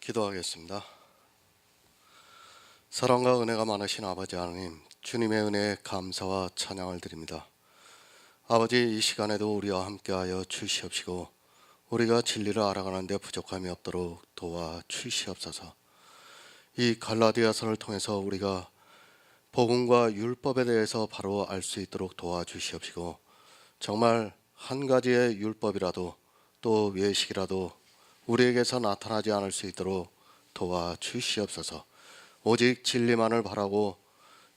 기도하겠습니다. 사랑과 은혜가 많으신 아버지 하나님, 주님의 은혜에 감사와 찬양을 드립니다. 아버지, 이 시간에도 우리와 함께하여 주시옵시고 우리가 진리를 알아가는 데 부족함이 없도록 도와주시옵소서. 이 갈라디아서를 통해서 우리가 복음과 율법에 대해서 바로 알 수 있도록 도와주시옵시고, 정말 한 가지의 율법이라도 또 외식이라도 우리에게서 나타나지 않을 수 있도록 도와주시옵소서. 오직 진리만을 바라고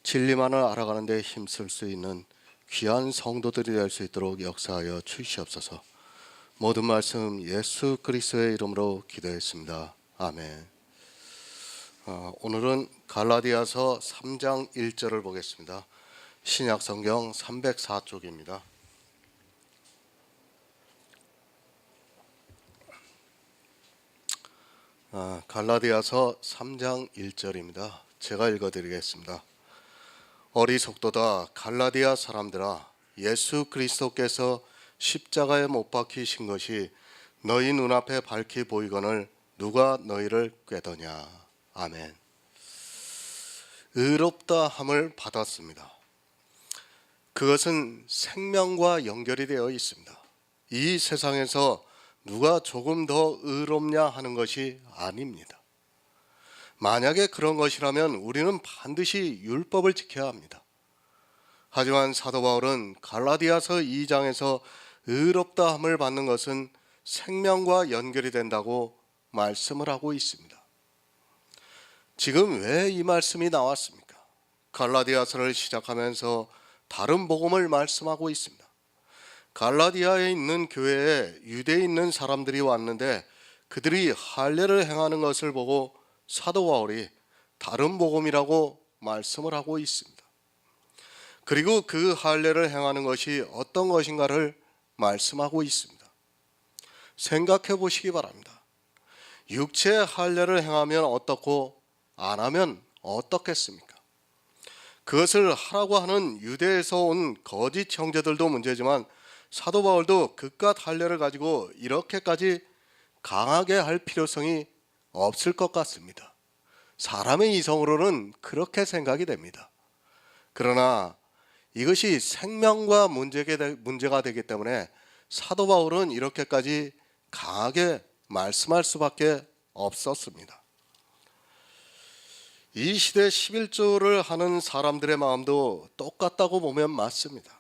진리만을 알아가는 데 힘쓸 수 있는 귀한 성도들이 될 수 있도록 역사하여 주시옵소서. 모든 말씀 예수 그리스도의 이름으로 기도했습니다. 아멘. 오늘은 갈라디아서 3장 1절을 보겠습니다. 신약성경 304쪽입니다. 갈라디아서 3장 1절입니다. 제가 읽어드리겠습니다. 어리석도다 갈라디아 사람들아, 예수 그리스도께서 십자가에 못 박히신 것이 너희 눈앞에 밝히 보이거늘 누가 너희를 꾀더냐. 아멘. 의롭다 함을 받았습니다. 그것은 생명과 연결이 되어 있습니다. 이 세상에서 누가 조금 더 의롭냐 하는 것이 아닙니다. 만약에 그런 것이라면 우리는 반드시 율법을 지켜야 합니다. 하지만 사도 바울은 갈라디아서 2장에서 의롭다 함을 받는 것은 생명과 연결이 된다고 말씀을 하고 있습니다. 지금 왜 이 말씀이 나왔습니까? 갈라디아서를 시작하면서 다른 복음을 말씀하고 있습니다. 갈라디아에 있는 교회에 유대에 있는 사람들이 왔는데 그들이 할례를 행하는 것을 보고 사도 바울이 다른 복음이라고 말씀을 하고 있습니다. 그리고 그 할례를 행하는 것이 어떤 것인가를 말씀하고 있습니다. 생각해 보시기 바랍니다. 육체의 할례를 행하면 어떻고 안 하면 어떻겠습니까? 그것을 하라고 하는 유대에서 온 거짓 형제들도 문제지만 사도 바울도 그깟 할례를 가지고 이렇게까지 강하게 할 필요성이 없을 것 같습니다. 사람의 이성으로는 그렇게 생각이 됩니다. 그러나 이것이 생명과 문제가 되기 때문에 사도 바울은 이렇게까지 강하게 말씀할 수밖에 없었습니다. 이 시대 11조를 하는 사람들의 마음도 똑같다고 보면 맞습니다.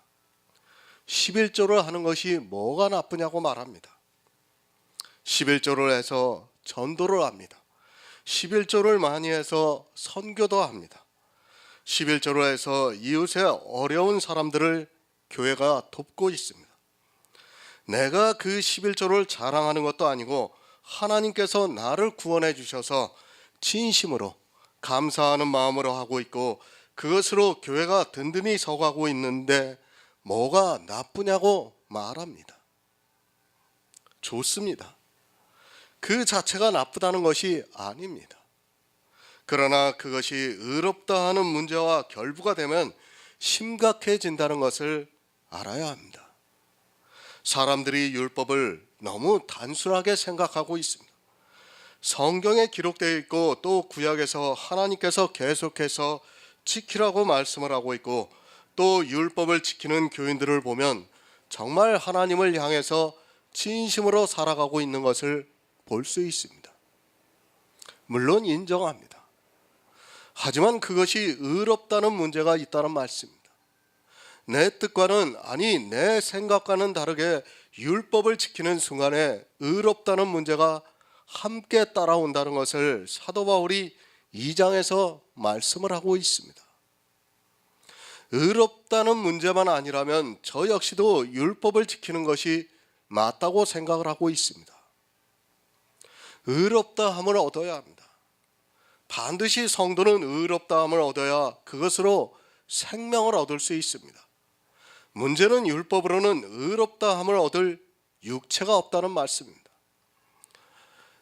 11조를 하는 것이 뭐가 나쁘냐고 말합니다. 11조를 해서 전도를 합니다. 11조를 많이 해서 선교도 합니다. 11조를 해서 이웃의 어려운 사람들을 교회가 돕고 있습니다. 내가 그 11조를 자랑하는 것도 아니고 하나님께서 나를 구원해 주셔서 진심으로 감사하는 마음으로 하고 있고 그것으로 교회가 든든히 서가고 있는데 뭐가 나쁘냐고 말합니다. 좋습니다. 그 자체가 나쁘다는 것이 아닙니다. 그러나 그것이 의롭다 하는 문제와 결부가 되면 심각해진다는 것을 알아야 합니다. 사람들이 율법을 너무 단순하게 생각하고 있습니다. 성경에 기록되어 있고 또 구약에서 하나님께서 계속해서 지키라고 말씀을 하고 있고 또 율법을 지키는 교인들을 보면 정말 하나님을 향해서 진심으로 살아가고 있는 것을 볼 수 있습니다. 물론 인정합니다. 하지만 그것이 의롭다는 문제가 있다는 말씀입니다. 내 뜻과는 아니 내 생각과는 다르게 율법을 지키는 순간에 의롭다는 문제가 함께 따라온다는 것을 사도 바울이 2장에서 말씀을 하고 있습니다. 의롭다는 문제만 아니라면 저 역시도 율법을 지키는 것이 맞다고 생각을 하고 있습니다. 의롭다함을 얻어야 합니다. 반드시 성도는 의롭다함을 얻어야 그것으로 생명을 얻을 수 있습니다. 문제는 율법으로는 의롭다함을 얻을 육체가 없다는 말씀입니다.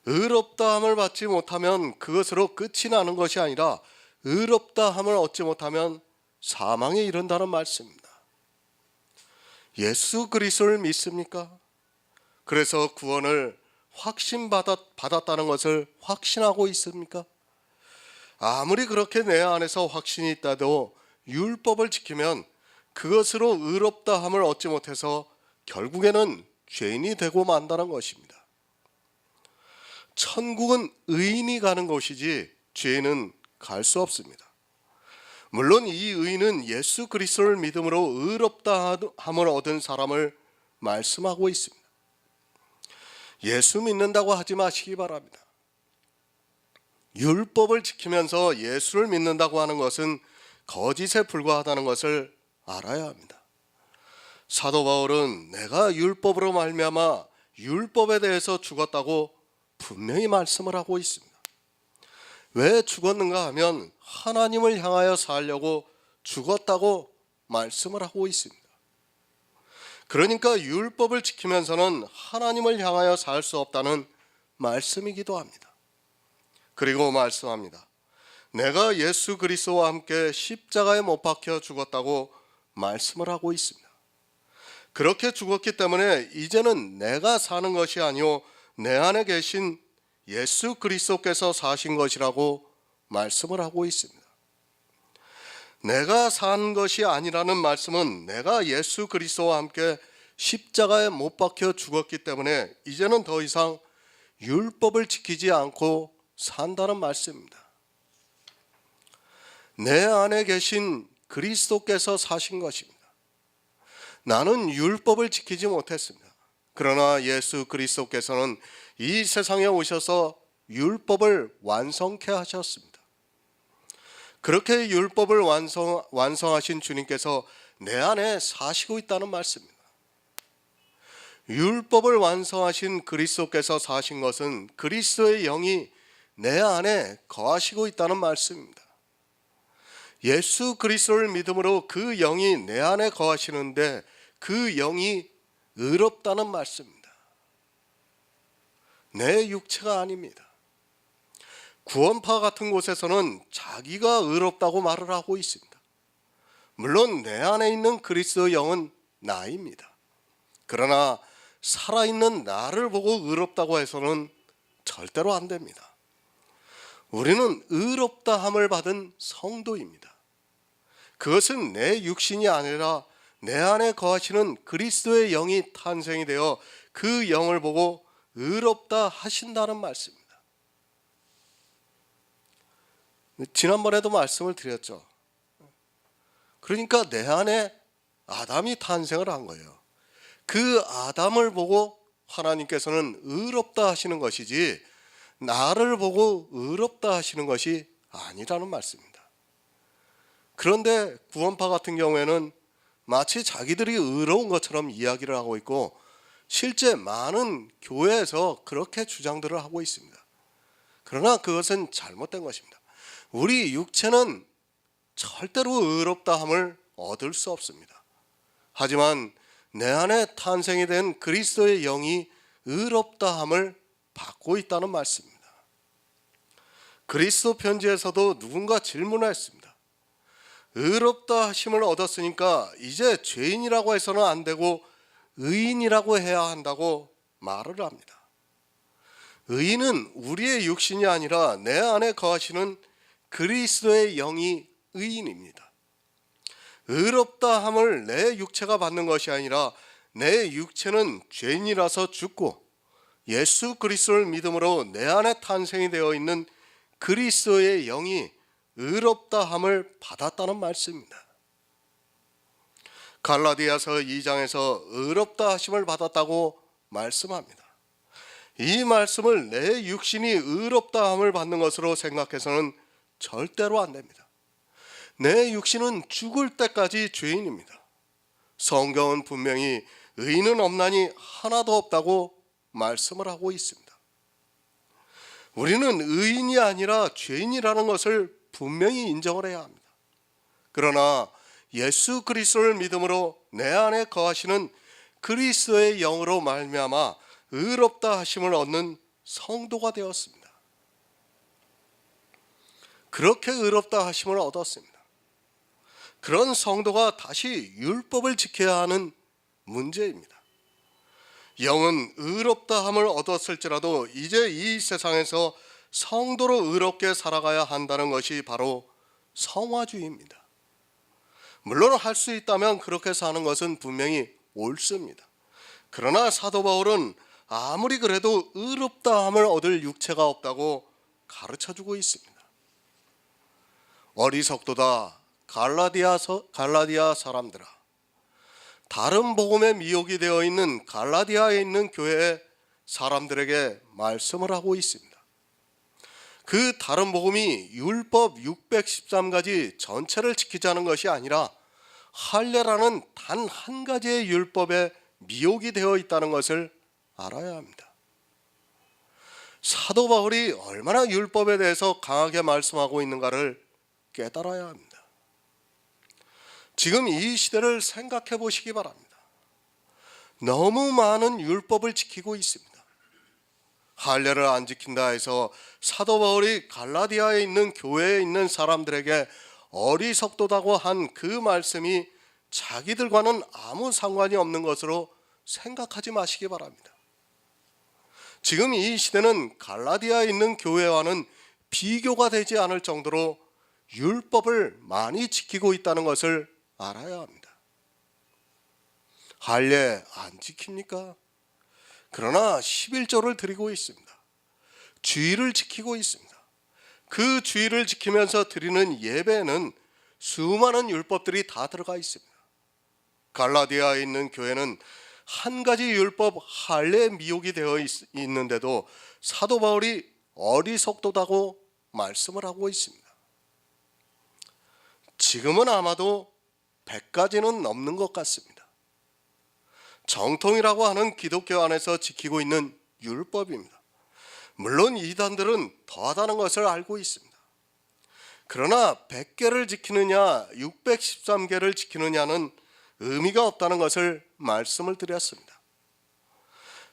의롭다함을 받지 못하면 그것으로 끝이 나는 것이 아니라 의롭다함을 얻지 못하면 사망에 이른다는 말씀입니다. 예수 그리스도를 믿습니까? 그래서 구원을 받았다는 것을 확신하고 있습니까? 아무리 그렇게 내 안에서 확신이 있다도 율법을 지키면 그것으로 의롭다함을 얻지 못해서 결국에는 죄인이 되고 만다는 것입니다. 천국은 의인이 가는 곳이지 죄인은 갈 수 없습니다. 물론 이 의인은 예수 그리스도를 믿음으로 의롭다함을 얻은 사람을 말씀하고 있습니다. 예수 믿는다고 하지 마시기 바랍니다. 율법을 지키면서 예수를 믿는다고 하는 것은 거짓에 불과하다는 것을 알아야 합니다. 사도 바울은 내가 율법으로 말미암아 율법에 대해서 죽었다고 분명히 말씀을 하고 있습니다. 왜 죽었는가 하면 하나님을 향하여 살려고 죽었다고 말씀을 하고 있습니다. 그러니까 율법을 지키면서는 하나님을 향하여 살 수 없다는 말씀이기도 합니다. 그리고 말씀합니다. 내가 예수 그리스도와 함께 십자가에 못 박혀 죽었다고 말씀을 하고 있습니다. 그렇게 죽었기 때문에 이제는 내가 사는 것이 아니요 내 안에 계신 예수 그리스도께서 사신 것이라고 말씀을 하고 있습니다. 내가 산 것이 아니라는 말씀은 내가 예수 그리스도와 함께 십자가에 못 박혀 죽었기 때문에 이제는 더 이상 율법을 지키지 않고 산다는 말씀입니다. 내 안에 계신 그리스도께서 사신 것입니다. 나는 율법을 지키지 못했습니다. 그러나 예수 그리스도께서는 이 세상에 오셔서 율법을 완성케 하셨습니다. 그렇게 율법을 완성하신 주님께서 내 안에 사시고 있다는 말씀입니다. 율법을 완성하신 그리스도께서 사신 것은 그리스도의 영이 내 안에 거하시고 있다는 말씀입니다. 예수 그리스도를 믿음으로 그 영이 내 안에 거하시는데 그 영이 의롭다는 말씀입니다. 내 육체가 아닙니다. 구원파 같은 곳에서는 자기가 의롭다고 말을 하고 있습니다. 물론 내 안에 있는 그리스도 영은 나입니다. 그러나 살아있는 나를 보고 의롭다고 해서는 절대로 안 됩니다. 우리는 의롭다함을 받은 성도입니다. 그것은 내 육신이 아니라 내 안에 거하시는 그리스도의 영이 탄생이 되어 그 영을 보고 의롭다 하신다는 말씀입니다. 지난번에도 말씀을 드렸죠. 그러니까 내 안에 아담이 탄생을 한 거예요. 그 아담을 보고 하나님께서는 의롭다 하시는 것이지 나를 보고 의롭다 하시는 것이 아니라는 말씀입니다. 그런데 구원파 같은 경우에는 마치 자기들이 의로운 것처럼 이야기를 하고 있고 실제 많은 교회에서 그렇게 주장들을 하고 있습니다. 그러나 그것은 잘못된 것입니다. 우리 육체는 절대로 의롭다함을 얻을 수 없습니다. 하지만 내 안에 탄생이 된 그리스도의 영이 의롭다함을 받고 있다는 말씀입니다. 그리스도 편지에서도 누군가 질문을 했습니다. 의롭다 하심을 얻었으니까 이제 죄인이라고 해서는 안 되고 의인이라고 해야 한다고 말을 합니다. 의인은 우리의 육신이 아니라 내 안에 거하시는 그리스도의 영이 의인입니다. 의롭다함을 내 육체가 받는 것이 아니라 내 육체는 죄인이라서 죽고 예수 그리스도를 믿음으로 내 안에 탄생이 되어 있는 그리스도의 영이 의롭다함을 받았다는 말씀입니다. 갈라디아서 2장에서 의롭다 하심을 받았다고 말씀합니다. 이 말씀을 내 육신이 의롭다함을 받는 것으로 생각해서는 절대로 안 됩니다. 내 육신은 죽을 때까지 죄인입니다. 성경은 분명히 의인은 없나니 하나도 없다고 말씀을 하고 있습니다. 우리는 의인이 아니라 죄인이라는 것을 분명히 인정을 해야 합니다. 그러나 예수 그리스도를 믿음으로 내 안에 거하시는 그리스도의 영으로 말미암아 의롭다 하심을 얻는 성도가 되었습니다. 그렇게 의롭다 하심을 얻었습니다. 그런 성도가 다시 율법을 지켜야 하는 문제입니다. 영은 의롭다함을 얻었을지라도 이제 이 세상에서 성도로 의롭게 살아가야 한다는 것이 바로 성화주의입니다. 물론 할 수 있다면 그렇게 사는 것은 분명히 옳습니다. 그러나 사도 바울은 아무리 그래도 의롭다함을 얻을 육체가 없다고 가르쳐주고 있습니다. 어리석도다 갈라디아 사람들아, 다른 복음에 미혹이 되어 있는 갈라디아에 있는 교회의 사람들에게 말씀을 하고 있습니다. 그 다른 복음이 율법 613가지 전체를 지키자는 것이 아니라 할례라는 단 한 가지의 율법에 미혹이 되어 있다는 것을 알아야 합니다. 사도 바울이 얼마나 율법에 대해서 강하게 말씀하고 있는가를 깨달아야 합니다. 지금 이 시대를 생각해 보시기 바랍니다. 너무 많은 율법을 지키고 있습니다. 할례를 안 지킨다 해서 사도 바울이 갈라디아에 있는 교회에 있는 사람들에게 어리석도다고 한 그 말씀이 자기들과는 아무 상관이 없는 것으로 생각하지 마시기 바랍니다. 지금 이 시대는 갈라디아에 있는 교회와는 비교가 되지 않을 정도로 율법을 많이 지키고 있다는 것을 알아야 합니다. 할례 안 지킵니까? 그러나 11조를 드리고 있습니다. 주의를 지키고 있습니다. 그 주의를 지키면서 드리는 예배에는 수많은 율법들이 다 들어가 있습니다. 갈라디아에 있는 교회는 한 가지 율법 할례 미혹이 되어 있는데도 사도 바울이 어리석도다고 말씀을 하고 있습니다. 지금은 아마도 100가지는 넘는 것 같습니다. 정통이라고 하는 기독교 안에서 지키고 있는 율법입니다. 물론 이단들은 더하다는 것을 알고 있습니다. 그러나 100개를 지키느냐 613개를 지키느냐는 의미가 없다는 것을 말씀을 드렸습니다.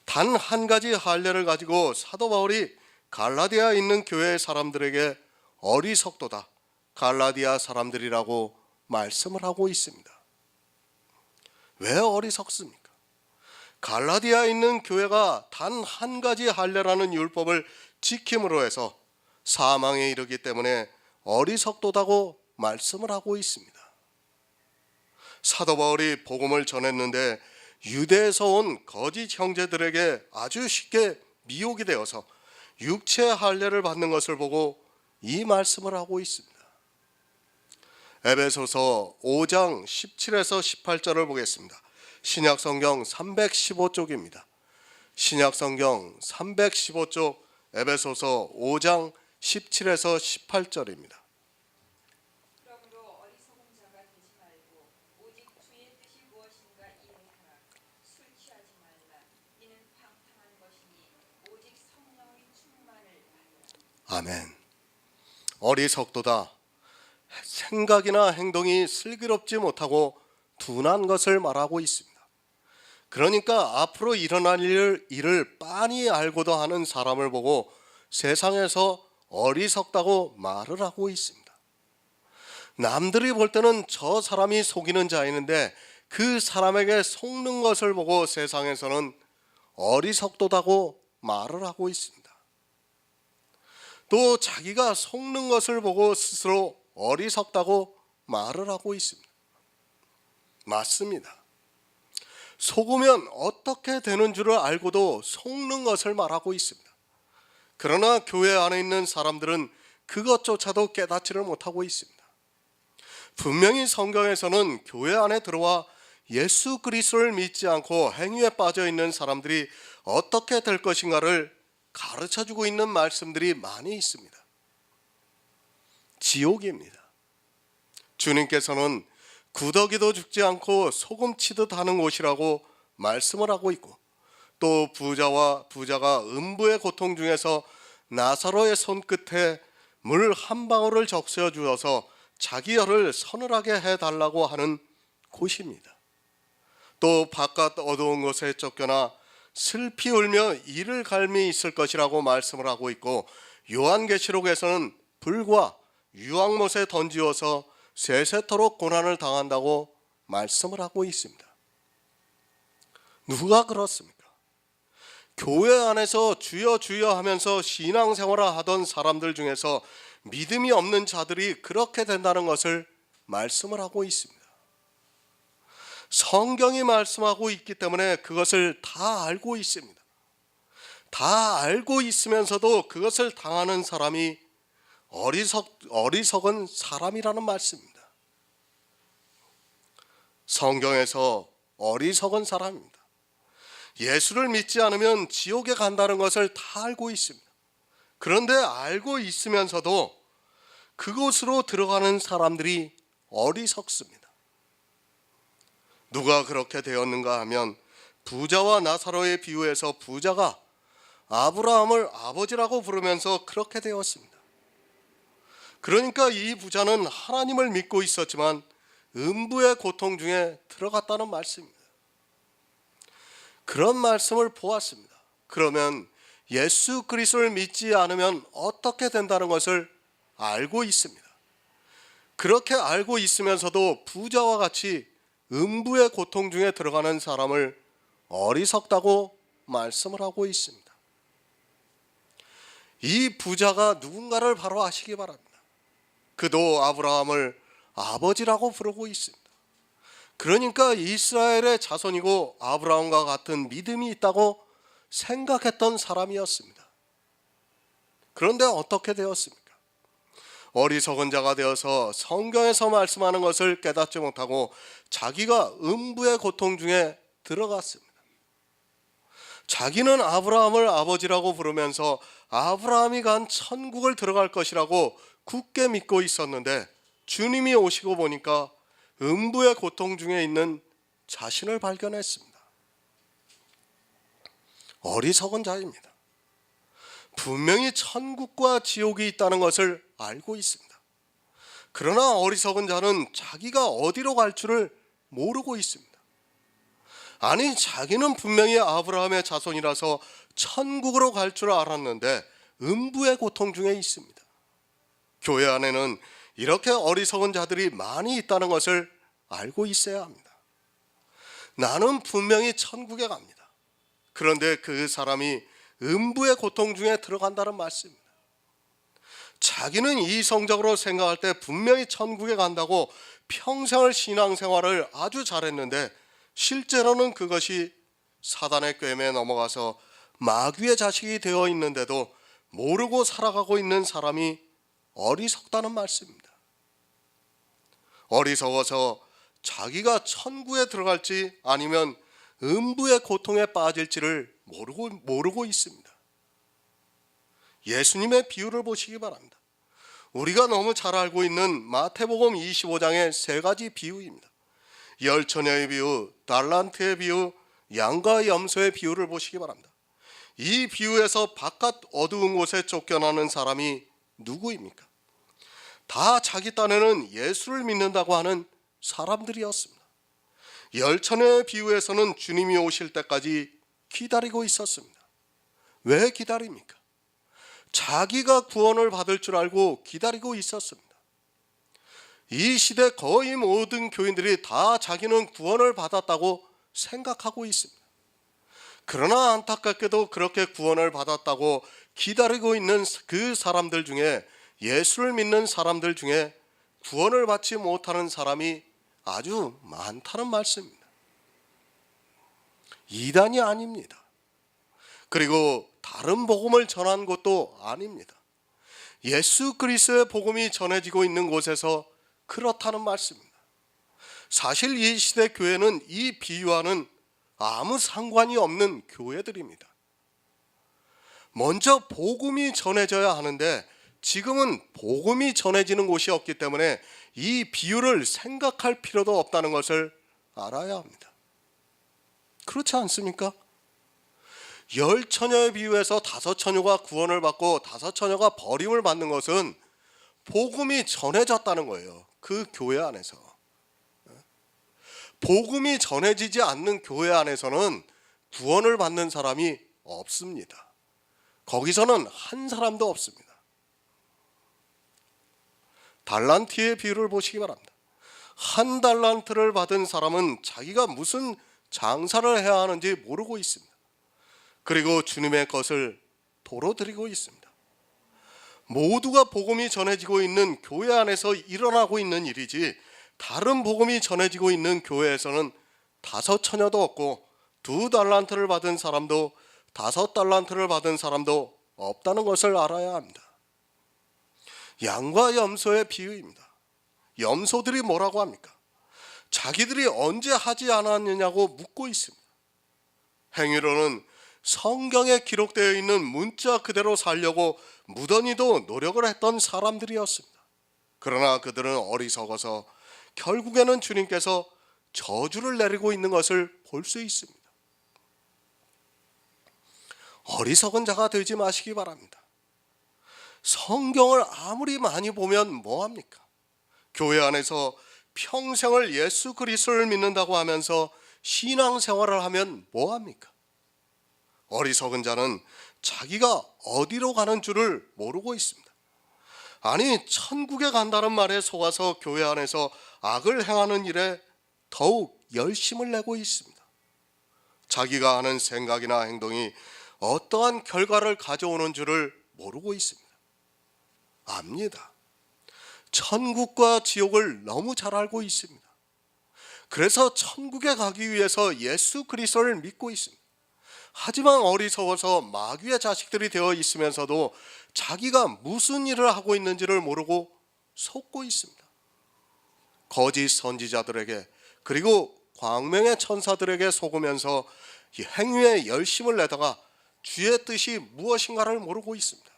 단 한 가지 할례를 가지고 사도 바울이 갈라디아에 있는 교회의 사람들에게 어리석도다 갈라디아 사람들이라고 말씀을 하고 있습니다. 왜 어리석습니까? 갈라디아에 있는 교회가 단 한 가지 할례라는 율법을 지킴으로 해서 사망에 이르기 때문에 어리석도다고 말씀을 하고 있습니다. 사도 바울이 복음을 전했는데 유대에서 온 거짓 형제들에게 아주 쉽게 미혹이 되어서 육체 할례를 받는 것을 보고 이 말씀을 하고 있습니다. 에베소서 5장 17에서 18절을 보겠습니다. 신약성경 315쪽입니다. 신약성경 315쪽 에베소서 5장 17에서 18절입니다. 그러므로 어리석은 자가 되지 말고 오직 주의 뜻이 무엇인가 이해하라. 술 취하지 말라. 이는 방탕한 것이니 오직 성령의 충만을 받으라. 아멘. 어리석도다. 생각이나 행동이 슬기롭지 못하고 둔한 것을 말하고 있습니다. 그러니까 앞으로 일어날 일을 빤히 알고도 하는 사람을 보고 세상에서 어리석다고 말을 하고 있습니다. 남들이 볼 때는 저 사람이 속이는 자이는데 그 사람에게 속는 것을 보고 세상에서는 어리석도다고 말을 하고 있습니다. 또 자기가 속는 것을 보고 스스로 어리석다고 말을 하고 있습니다. 맞습니다. 속으면 어떻게 되는 줄을 알고도 속는 것을 말하고 있습니다. 그러나 교회 안에 있는 사람들은 그것조차도 깨닫지를 못하고 있습니다. 분명히 성경에서는 교회 안에 들어와 예수 그리스도를 믿지 않고 행위에 빠져 있는 사람들이 어떻게 될 것인가를 가르쳐주고 있는 말씀들이 많이 있습니다. 지옥입니다. 주님께서는 구더기도 죽지 않고 소금 치듯 하는 곳이라고 말씀을 하고 있고, 또 부자가 음부의 고통 중에서 나사로의 손끝에 물 한 방울을 적셔 주어서 자기 혀를 서늘하게 해달라고 하는 곳입니다. 또 바깥 어두운 곳에 쫓겨나 슬피 울며 이를 갈미 있을 것이라고 말씀을 하고 있고, 요한계시록에서는 불과 유황못에 던지어서 세세토록 고난을 당한다고 말씀을 하고 있습니다. 누가 그렇습니까? 교회 안에서 주여 주여 하면서 신앙생활을 하던 사람들 중에서 믿음이 없는 자들이 그렇게 된다는 것을 말씀을 하고 있습니다. 성경이 말씀하고 있기 때문에 그것을 다 알고 있습니다. 다 알고 있으면서도 그것을 당하는 사람이 어리석은 사람이라는 말씀입니다. 성경에서 어리석은 사람입니다. 예수를 믿지 않으면 지옥에 간다는 것을 다 알고 있습니다. 그런데 알고 있으면서도 그곳으로 들어가는 사람들이 어리석습니다. 누가 그렇게 되었는가 하면 부자와 나사로의 비유에서 부자가 아브라함을 아버지라고 부르면서 그렇게 되었습니다. 그러니까 이 부자는 하나님을 믿고 있었지만 음부의 고통 중에 들어갔다는 말씀입니다. 그런 말씀을 보았습니다. 그러면 예수 그리스도를 믿지 않으면 어떻게 된다는 것을 알고 있습니다. 그렇게 알고 있으면서도 부자와 같이 음부의 고통 중에 들어가는 사람을 어리석다고 말씀을 하고 있습니다. 이 부자가 누군가를 바로 아시기 바랍니다. 그도 아브라함을 아버지라고 부르고 있습니다. 그러니까 이스라엘의 자손이고 아브라함과 같은 믿음이 있다고 생각했던 사람이었습니다. 그런데 어떻게 되었습니까? 어리석은 자가 되어서 성경에서 말씀하는 것을 깨닫지 못하고 자기가 음부의 고통 중에 들어갔습니다. 자기는 아브라함을 아버지라고 부르면서 아브라함이 간 천국을 들어갈 것이라고 굳게 믿고 있었는데 주님이 오시고 보니까 음부의 고통 중에 있는 자신을 발견했습니다. 어리석은 자입니다. 분명히 천국과 지옥이 있다는 것을 알고 있습니다. 그러나 어리석은 자는 자기가 어디로 갈 줄을 모르고 있습니다. 아니, 자기는 분명히 아브라함의 자손이라서 천국으로 갈 줄 알았는데 음부의 고통 중에 있습니다. 교회 안에는 이렇게 어리석은 자들이 많이 있다는 것을 알고 있어야 합니다. 나는 분명히 천국에 갑니다. 그런데 그 사람이 음부의 고통 중에 들어간다는 말씀입니다. 자기는 이성적으로 생각할 때 분명히 천국에 간다고 평생을 신앙생활을 아주 잘했는데 실제로는 그것이 사단의 꾀임에 넘어가서 마귀의 자식이 되어 있는데도 모르고 살아가고 있는 사람이 어리석다는 말씀입니다. 어리석어서 자기가 천국에 들어갈지 아니면 음부의 고통에 빠질지를 모르고 있습니다. 예수님의 비유를 보시기 바랍니다. 우리가 너무 잘 알고 있는 마태복음 25장의 세 가지 비유입니다. 열처녀의 비유, 달란트의 비유, 양과 염소의 비유를 보시기 바랍니다. 이 비유에서 바깥 어두운 곳에 쫓겨나는 사람이 누구입니까? 다 자기 딴에는 예수를 믿는다고 하는 사람들이었습니다. 열처녀의 비유에서는 주님이 오실 때까지 기다리고 있었습니다. 왜 기다립니까? 자기가 구원을 받을 줄 알고 기다리고 있었습니다. 이 시대 거의 모든 교인들이 다 자기는 구원을 받았다고 생각하고 있습니다. 그러나 안타깝게도 그렇게 구원을 받았다고 기다리고 있는 그 사람들 중에, 예수를 믿는 사람들 중에 구원을 받지 못하는 사람이 아주 많다는 말씀입니다. 이단이 아닙니다. 그리고 다른 복음을 전한 것도 아닙니다. 예수 그리스도의 복음이 전해지고 있는 곳에서 그렇다는 말씀입니다. 사실 이 시대 교회는 이 비유와는 아무 상관이 없는 교회들입니다. 먼저 복음이 전해져야 하는데 지금은 복음이 전해지는 곳이 없기 때문에 이 비유를 생각할 필요도 없다는 것을 알아야 합니다. 그렇지 않습니까? 열 처녀의 비유에서 다섯 처녀가 구원을 받고 다섯 처녀가 버림을 받는 것은 복음이 전해졌다는 거예요. 그 교회 안에서. 복음이 전해지지 않는 교회 안에서는 구원을 받는 사람이 없습니다. 거기서는 한 사람도 없습니다. 달란트의 비유를 보시기 바랍니다. 한 달란트를 받은 사람은 자기가 무슨 장사를 해야 하는지 모르고 있습니다. 그리고 주님의 것을 도로 드리고 있습니다. 모두가 복음이 전해지고 있는 교회 안에서 일어나고 있는 일이지, 다른 복음이 전해지고 있는 교회에서는 5처녀도 없고 2달란트를 받은 사람도 5달란트를 받은 사람도 없다는 것을 알아야 합니다. 양과 염소의 비유입니다. 염소들이 뭐라고 합니까? 자기들이 언제 하지 않았느냐고 묻고 있습니다. 행위로는 성경에 기록되어 있는 문자 그대로 살려고 무던히도 노력을 했던 사람들이었습니다. 그러나 그들은 어리석어서 결국에는 주님께서 저주를 내리고 있는 것을 볼 수 있습니다. 어리석은 자가 되지 마시기 바랍니다. 성경을 아무리 많이 보면 뭐합니까? 교회 안에서 평생을 예수 그리스도를 믿는다고 하면서 신앙생활을 하면 뭐합니까? 어리석은 자는 자기가 어디로 가는 줄을 모르고 있습니다. 아니, 천국에 간다는 말에 속아서 교회 안에서 악을 행하는 일에 더욱 열심을 내고 있습니다. 자기가 하는 생각이나 행동이 어떠한 결과를 가져오는 줄을 모르고 있습니다. 압니다. 천국과 지옥을 너무 잘 알고 있습니다. 그래서 천국에 가기 위해서 예수 그리스도를 믿고 있습니다. 하지만 어리석어서 마귀의 자식들이 되어 있으면서도 자기가 무슨 일을 하고 있는지를 모르고 속고 있습니다. 거짓 선지자들에게 그리고 광명의 천사들에게 속으면서 이 행위에 열심을 내다가 주의 뜻이 무엇인가를 모르고 있습니다.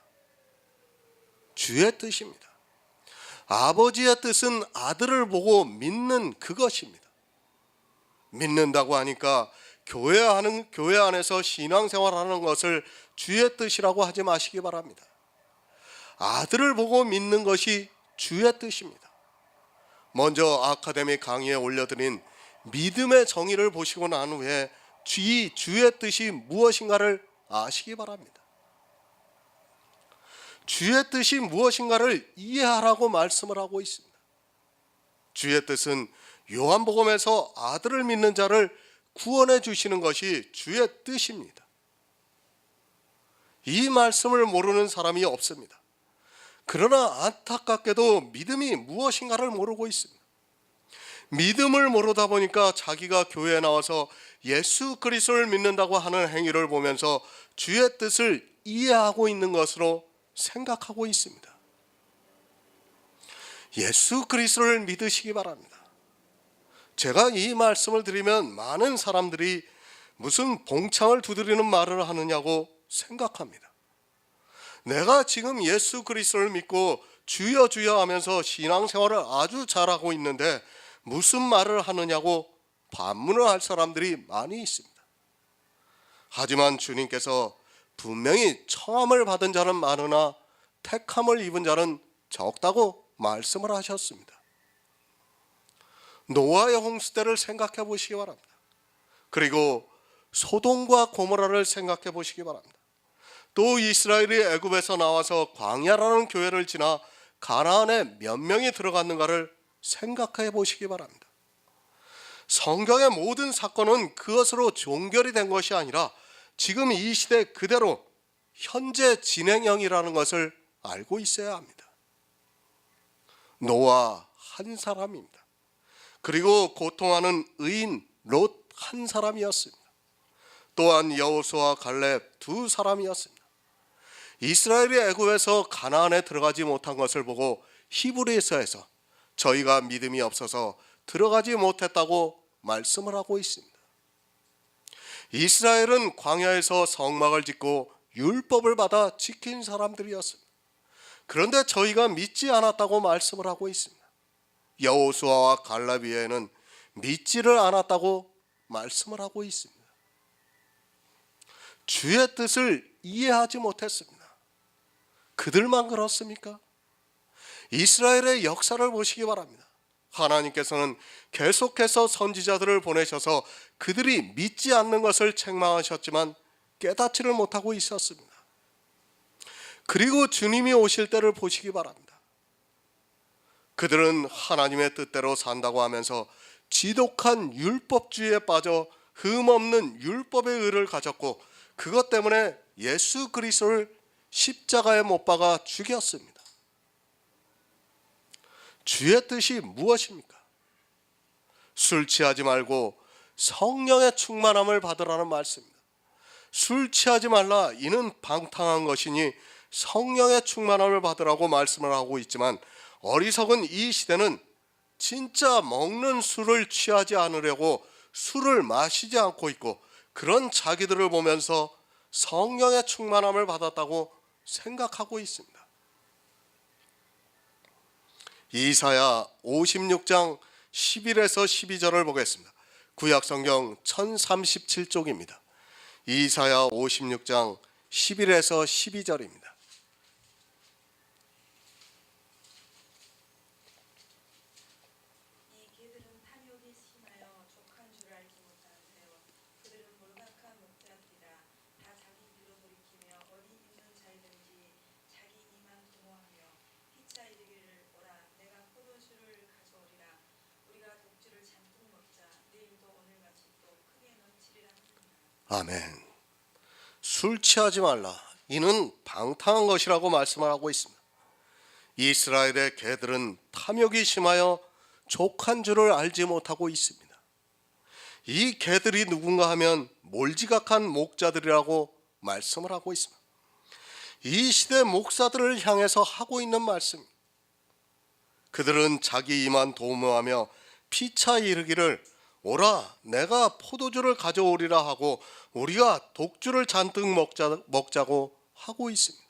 주의 뜻입니다. 아버지의 뜻은 아들을 보고 믿는 그것입니다. 믿는다고 하니까 교회 안에서 신앙생활하는 것을 주의 뜻이라고 하지 마시기 바랍니다. 아들을 보고 믿는 것이 주의 뜻입니다. 먼저 아카데미 강의에 올려드린 믿음의 정의를 보시고 난 후에 주의 뜻이 무엇인가를 아시기 바랍니다. 주의 뜻이 무엇인가를 이해하라고 말씀을 하고 있습니다. 주의 뜻은 요한복음에서 아들을 믿는 자를 구원해 주시는 것이 주의 뜻입니다. 이 말씀을 모르는 사람이 없습니다. 그러나 안타깝게도 믿음이 무엇인가를 모르고 있습니다. 믿음을 모르다 보니까 자기가 교회에 나와서 예수 그리스도를 믿는다고 하는 행위를 보면서 주의 뜻을 이해하고 있는 것으로 생각하고 있습니다. 예수 그리스도를 믿으시기 바랍니다. 제가 이 말씀을 드리면 많은 사람들이 무슨 봉창을 두드리는 말을 하느냐고 생각합니다. 내가 지금 예수 그리스도를 믿고 주여 주여 하면서 신앙생활을 아주 잘하고 있는데 무슨 말을 하느냐고 반문을 할 사람들이 많이 있습니다. 하지만 주님께서 분명히 청함을 받은 자는 많으나 택함을 입은 자는 적다고 말씀을 하셨습니다. 노아의 홍수 때를 생각해 보시기 바랍니다. 그리고 소돔과 고모라를 생각해 보시기 바랍니다. 또 이스라엘이 애굽에서 나와서 광야라는 교회를 지나 가나안에 몇 명이 들어갔는가를 생각해 보시기 바랍니다. 성경의 모든 사건은 그것으로 종결이 된 것이 아니라 지금 이 시대 그대로 현재 진행형이라는 것을 알고 있어야 합니다. 노아 한 사람입니다. 그리고 고통하는 의인 롯 한 사람이었습니다. 또한 여호수아 갈렙 2사람이었습니다. 이스라엘이 애굽에서 가나안에 들어가지 못한 것을 보고 히브리서에서 저희가 믿음이 없어서 들어가지 못했다고 말씀을 하고 있습니다. 이스라엘은 광야에서 성막을 짓고 율법을 받아 지킨 사람들이었습니다. 그런데 저희가 믿지 않았다고 말씀을 하고 있습니다. 여호수아와 갈렙 위에는 믿지를 않았다고 말씀을 하고 있습니다. 주의 뜻을 이해하지 못했습니다. 그들만 그렇습니까? 이스라엘의 역사를 보시기 바랍니다. 하나님께서는 계속해서 선지자들을 보내셔서 그들이 믿지 않는 것을 책망하셨지만 깨닫지를 못하고 있었습니다. 그리고 주님이 오실 때를 보시기 바랍니다. 그들은 하나님의 뜻대로 산다고 하면서 지독한 율법주의에 빠져 흠없는 율법의 의를 가졌고 그것 때문에 예수 그리스도를 십자가에 못 박아 죽였습니다. 주의 뜻이 무엇입니까? 술 취하지 말고 성령의 충만함을 받으라는 말씀입니다. 술 취하지 말라, 이는 방탕한 것이니 성령의 충만함을 받으라고 말씀을 하고 있지만, 어리석은 이 시대는 진짜 먹는 술을 취하지 않으려고 술을 마시지 않고 있고, 그런 자기들을 보면서 성령의 충만함을 받았다고 생각하고 있습니다. 이사야 56장 11에서 12절을 보겠습니다. 구약성경 1037쪽입니다. 이사야 56장 11에서 12절입니다. 이 개들은 탐욕이 심하여 족한 줄 알지 못하는데요. 그들은 몰각한 목자들이라. 다 자기 길로 돌이키며 어디 있는 자이든지 자기 이만 도모하며 피차 이르기를 오라 내가 포도주를 가져오리라. 우리가 독주를 잔뜩 먹자. 내일도 오늘같이 또 크게 넘치리라 하느니라. 아멘. 술 취하지 말라, 이는 방탕한 것이라고 말씀을 하고 있습니다. 이스라엘의 개들은 탐욕이 심하여 족한 줄을 알지 못하고 있습니다. 이 개들이 누군가 하면 몰지각한 목자들이라고 말씀을 하고 있습니다. 이 시대 목사들을 향해서 하고 있는 말씀, 그들은 자기 이만 도모하며 피차 이르기를 오라 내가 포도주를 가져오리라 하고 우리가 독주를 잔뜩 먹자고 하고 있습니다.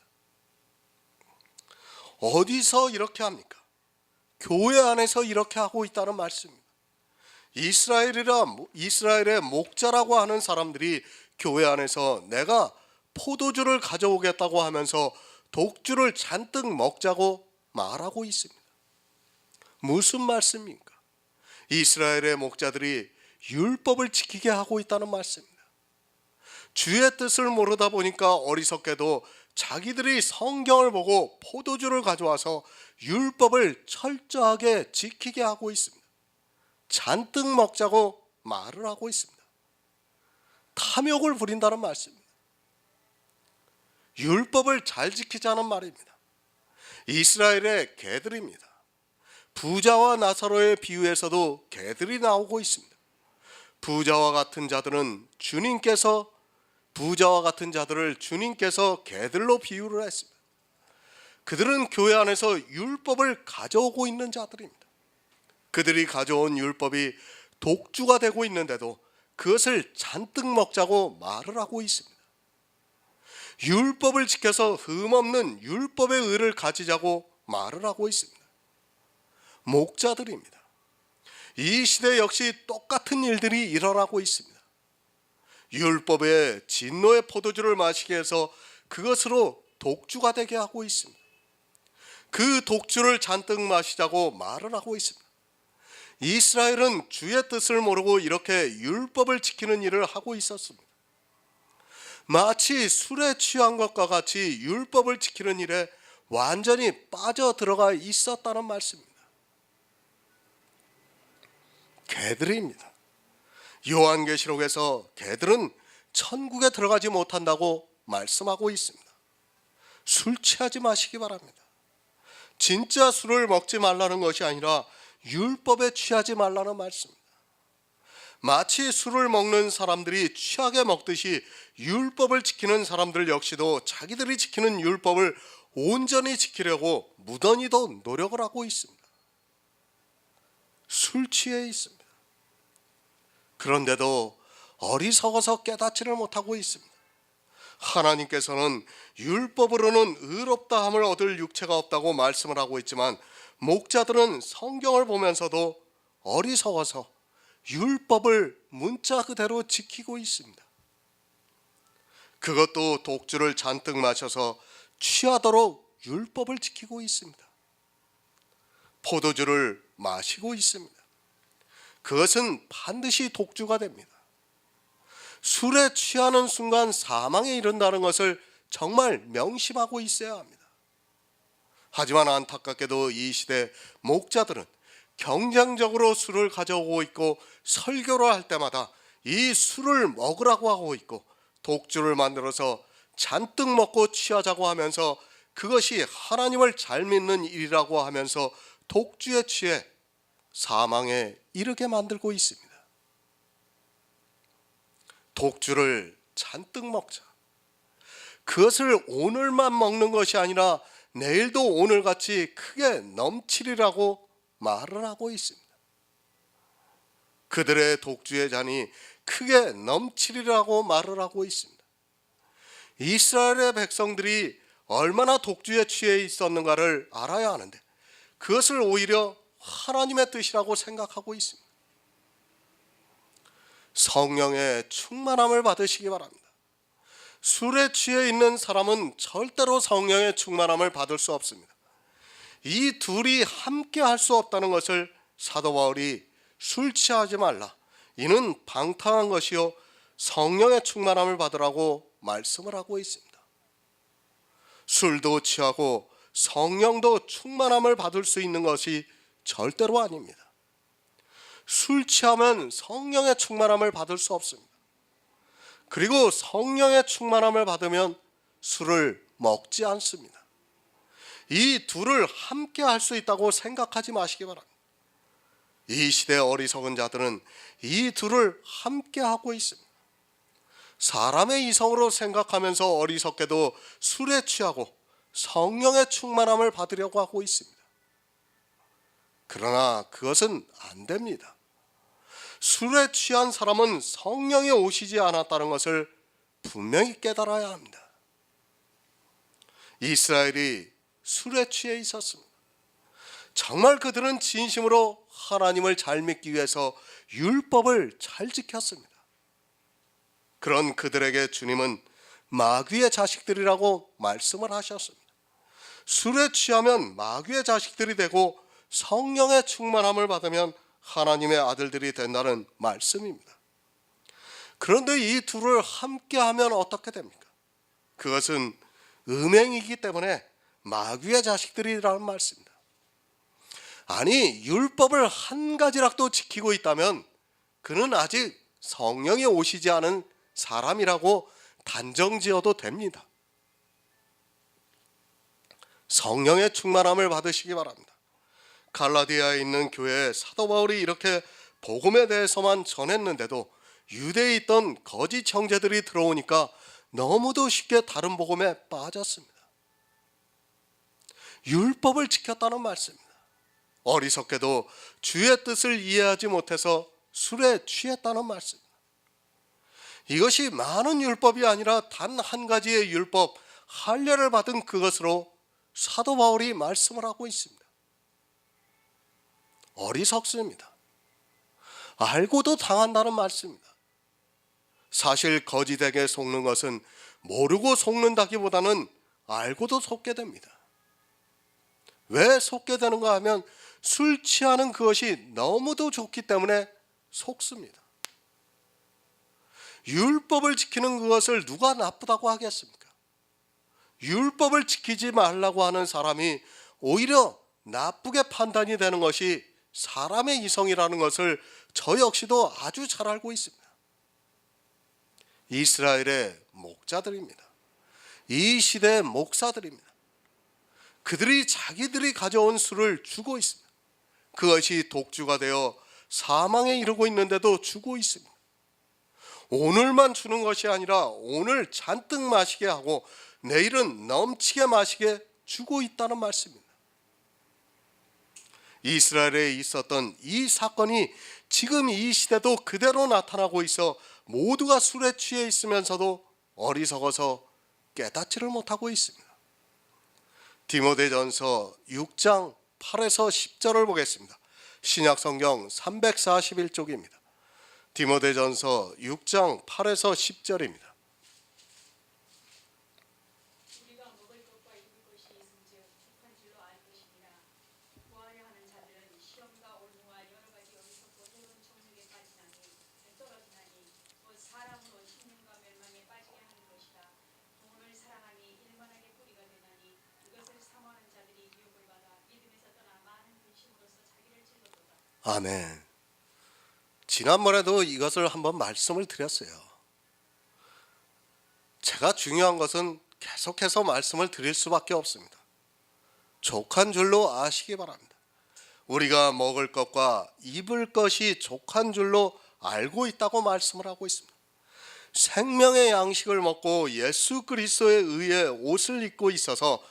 어디서 이렇게 합니까? 교회 안에서 이렇게 하고 있다는 말씀입니다. 이스라엘의 목자라고 하는 사람들이 교회 안에서 내가 포도주를 가져오겠다고 하면서 독주를 잔뜩 먹자고 말하고 있습니다. 무슨 말씀입니까? 이스라엘의 목자들이 율법을 지키게 하고 있다는 말씀입니다. 주의 뜻을 모르다 보니까 어리석게도 자기들이 성경을 보고 포도주를 가져와서 율법을 철저하게 지키게 하고 있습니다. 잔뜩 먹자고 말을 하고 있습니다. 탐욕을 부린다는 말씀입니다. 율법을 잘 지키자는 말입니다. 이스라엘의 개들입니다. 부자와 나사로의 비유에서도 개들이 나오고 있습니다. 부자와 같은 자들을 주님께서 개들로 비유를 했습니다. 그들은 교회 안에서 율법을 가져오고 있는 자들입니다. 그들이 가져온 율법이 독주가 되고 있는데도 그것을 잔뜩 먹자고 말을 하고 있습니다. 율법을 지켜서 흠없는 율법의 의를 가지자고 말을 하고 있습니다. 목자들입니다. 이 시대 역시 똑같은 일들이 일어나고 있습니다. 율법의 진노의 포도주를 마시게 해서 그것으로 독주가 되게 하고 있습니다. 그 독주를 잔뜩 마시자고 말을 하고 있습니다. 이스라엘은 주의 뜻을 모르고 이렇게 율법을 지키는 일을 하고 있었습니다. 마치 술에 취한 것과 같이 율법을 지키는 일에 완전히 빠져들어가 있었다는 말씀입니다. 개들입니다. 요한계시록에서 개들은 천국에 들어가지 못한다고 말씀하고 있습니다. 술 취하지 마시기 바랍니다. 진짜 술을 먹지 말라는 것이 아니라 율법에 취하지 말라는 말씀입니다. 마치 술을 먹는 사람들이 취하게 먹듯이 율법을 지키는 사람들 역시도 자기들이 지키는 율법을 온전히 지키려고 무던히도 노력을 하고 있습니다. 술 취해 있습니다. 그런데도 어리석어서 깨닫지를 못하고 있습니다. 하나님께서는 율법으로는 의롭다함을 얻을 육체가 없다고 말씀을 하고 있지만 목자들은 성경을 보면서도 어리석어서 율법을 문자 그대로 지키고 있습니다. 그것도 독주를 잔뜩 마셔서 취하도록 율법을 지키고 있습니다. 포도주를 마시고 있습니다. 그것은 반드시 독주가 됩니다. 술에 취하는 순간 사망에 이른다는 것을 정말 명심하고 있어야 합니다. 하지만 안타깝게도 이 시대 목자들은 경쟁적으로 술을 가져오고 있고 설교를 할 때마다 이 술을 먹으라고 하고 있고 독주를 만들어서 잔뜩 먹고 취하자고 하면서 그것이 하나님을 잘 믿는 일이라고 하면서 독주에 취해 사망에 이르게 만들고 있습니다. 독주를 잔뜩 먹자. 그것을 오늘만 먹는 것이 아니라 내일도 오늘같이 크게 넘치리라고 말을 하고 있습니다. 그들의 독주의 잔이 크게 넘치리라고 말을 하고 있습니다. 이스라엘의 백성들이 얼마나 독주에 취해 있었는가를 알아야 하는데 그것을 오히려 하나님의 뜻이라고 생각하고 있습니다. 성령의 충만함을 받으시기 바랍니다. 술에 취해 있는 사람은 절대로 성령의 충만함을 받을 수 없습니다. 이 둘이 함께 할 수 없다는 것을 사도 바울이 술 취하지 말라, 이는 방탕한 것이요 성령의 충만함을 받으라고 말씀을 하고 있습니다. 술도 취하고 성령도 충만함을 받을 수 있는 것이 절대로 아닙니다. 술 취하면 성령의 충만함을 받을 수 없습니다. 그리고 성령의 충만함을 받으면 술을 먹지 않습니다. 이 둘을 함께 할 수 있다고 생각하지 마시기 바랍니다. 이 시대 어리석은 자들은 이 둘을 함께 하고 있습니다. 사람의 이성으로 생각하면서 어리석게도 술에 취하고 성령의 충만함을 받으려고 하고 있습니다. 그러나 그것은 안 됩니다. 술에 취한 사람은 성령이 오시지 않았다는 것을 분명히 깨달아야 합니다. 이스라엘이 술에 취해 있었습니다. 정말 그들은 진심으로 하나님을 잘 믿기 위해서 율법을 잘 지켰습니다. 그런 그들에게 주님은 마귀의 자식들이라고 말씀을 하셨습니다. 술에 취하면 마귀의 자식들이 되고 성령의 충만함을 받으면 하나님의 아들들이 된다는 말씀입니다. 그런데 이 둘을 함께 하면 어떻게 됩니까? 그것은 음행이기 때문에 마귀의 자식들이라는 말씀입니다. 아니, 율법을 한 가지라도 지키고 있다면 그는 아직 성령이 오시지 않은 사람이라고 단정지어도 됩니다. 성령의 충만함을 받으시기 바랍니다. 갈라디아에 있는 교회에 사도 바울이 이렇게 복음에 대해서만 전했는데도 유대에 있던 거짓 형제들이 들어오니까 너무도 쉽게 다른 복음에 빠졌습니다. 율법을 지켰다는 말씀입니다. 어리석게도 주의 뜻을 이해하지 못해서 술에 취했다는 말씀입니다. 이것이 많은 율법이 아니라 단 한 가지의 율법, 할례를 받은 그것으로 사도 바울이 말씀을 하고 있습니다. 어리석습니다. 알고도 당한다는 말씀입니다. 사실 거짓에게 속는 것은 모르고 속는다기보다는 알고도 속게 됩니다. 왜 속게 되는가 하면 술 취하는 그것이 너무도 좋기 때문에 속습니다. 율법을 지키는 그것을 누가 나쁘다고 하겠습니까? 율법을 지키지 말라고 하는 사람이 오히려 나쁘게 판단이 되는 것이 사람의 이성이라는 것을 저 역시도 아주 잘 알고 있습니다. 이스라엘의 목자들입니다. 이 시대의 목사들입니다. 그들이 자기들이 가져온 술을 주고 있습니다. 그것이 독주가 되어 사망에 이르고 있는데도 주고 있습니다. 오늘만 주는 것이 아니라 오늘 잔뜩 마시게 하고 내일은 넘치게 마시게 주고 있다는 말씀입니다. 이스라엘에 있었던 이 사건이 지금 이 시대도 그대로 나타나고 있어 모두가 술에 취해 있으면서도 어리석어서 깨닫지를 못하고 있습니다. 디모데전서 6장 8에서 10절을 보겠습니다. 신약성경 341쪽입니다. 디모데전서 6장 8에서 10절입니다. 우리가 먹을 것과 입을 것이 있은즉 족한 줄로 알 것이니라. 구하려 하는 자들은 시험과 온유와 여러 가지 어리석고 해로운 정욕에 빠지나니 떨어지나니 곧 사람으로 심령과 멸망에 빠지게 하는 것이라. 돈을 사랑하니 일만하게 뿌리가 되나니 이것을 사모하는 자들이 유혹을 받아 믿음에서 떠나 많은 근심으로써 자기를 찔러도다. 아멘. 지난번에도 이것을 한번 말씀을 드렸어요. 제가 중요한 것은 계속해서 말씀을 드릴 수밖에 없습니다. 족한 줄로 아시기 바랍니다. 우리가 먹을 것과 입을 것이 족한 줄로 알고 있다고 말씀을 하고 있습니다. 생명의 양식을 먹고 예수 그리스도에 의해 옷을 입고 있어서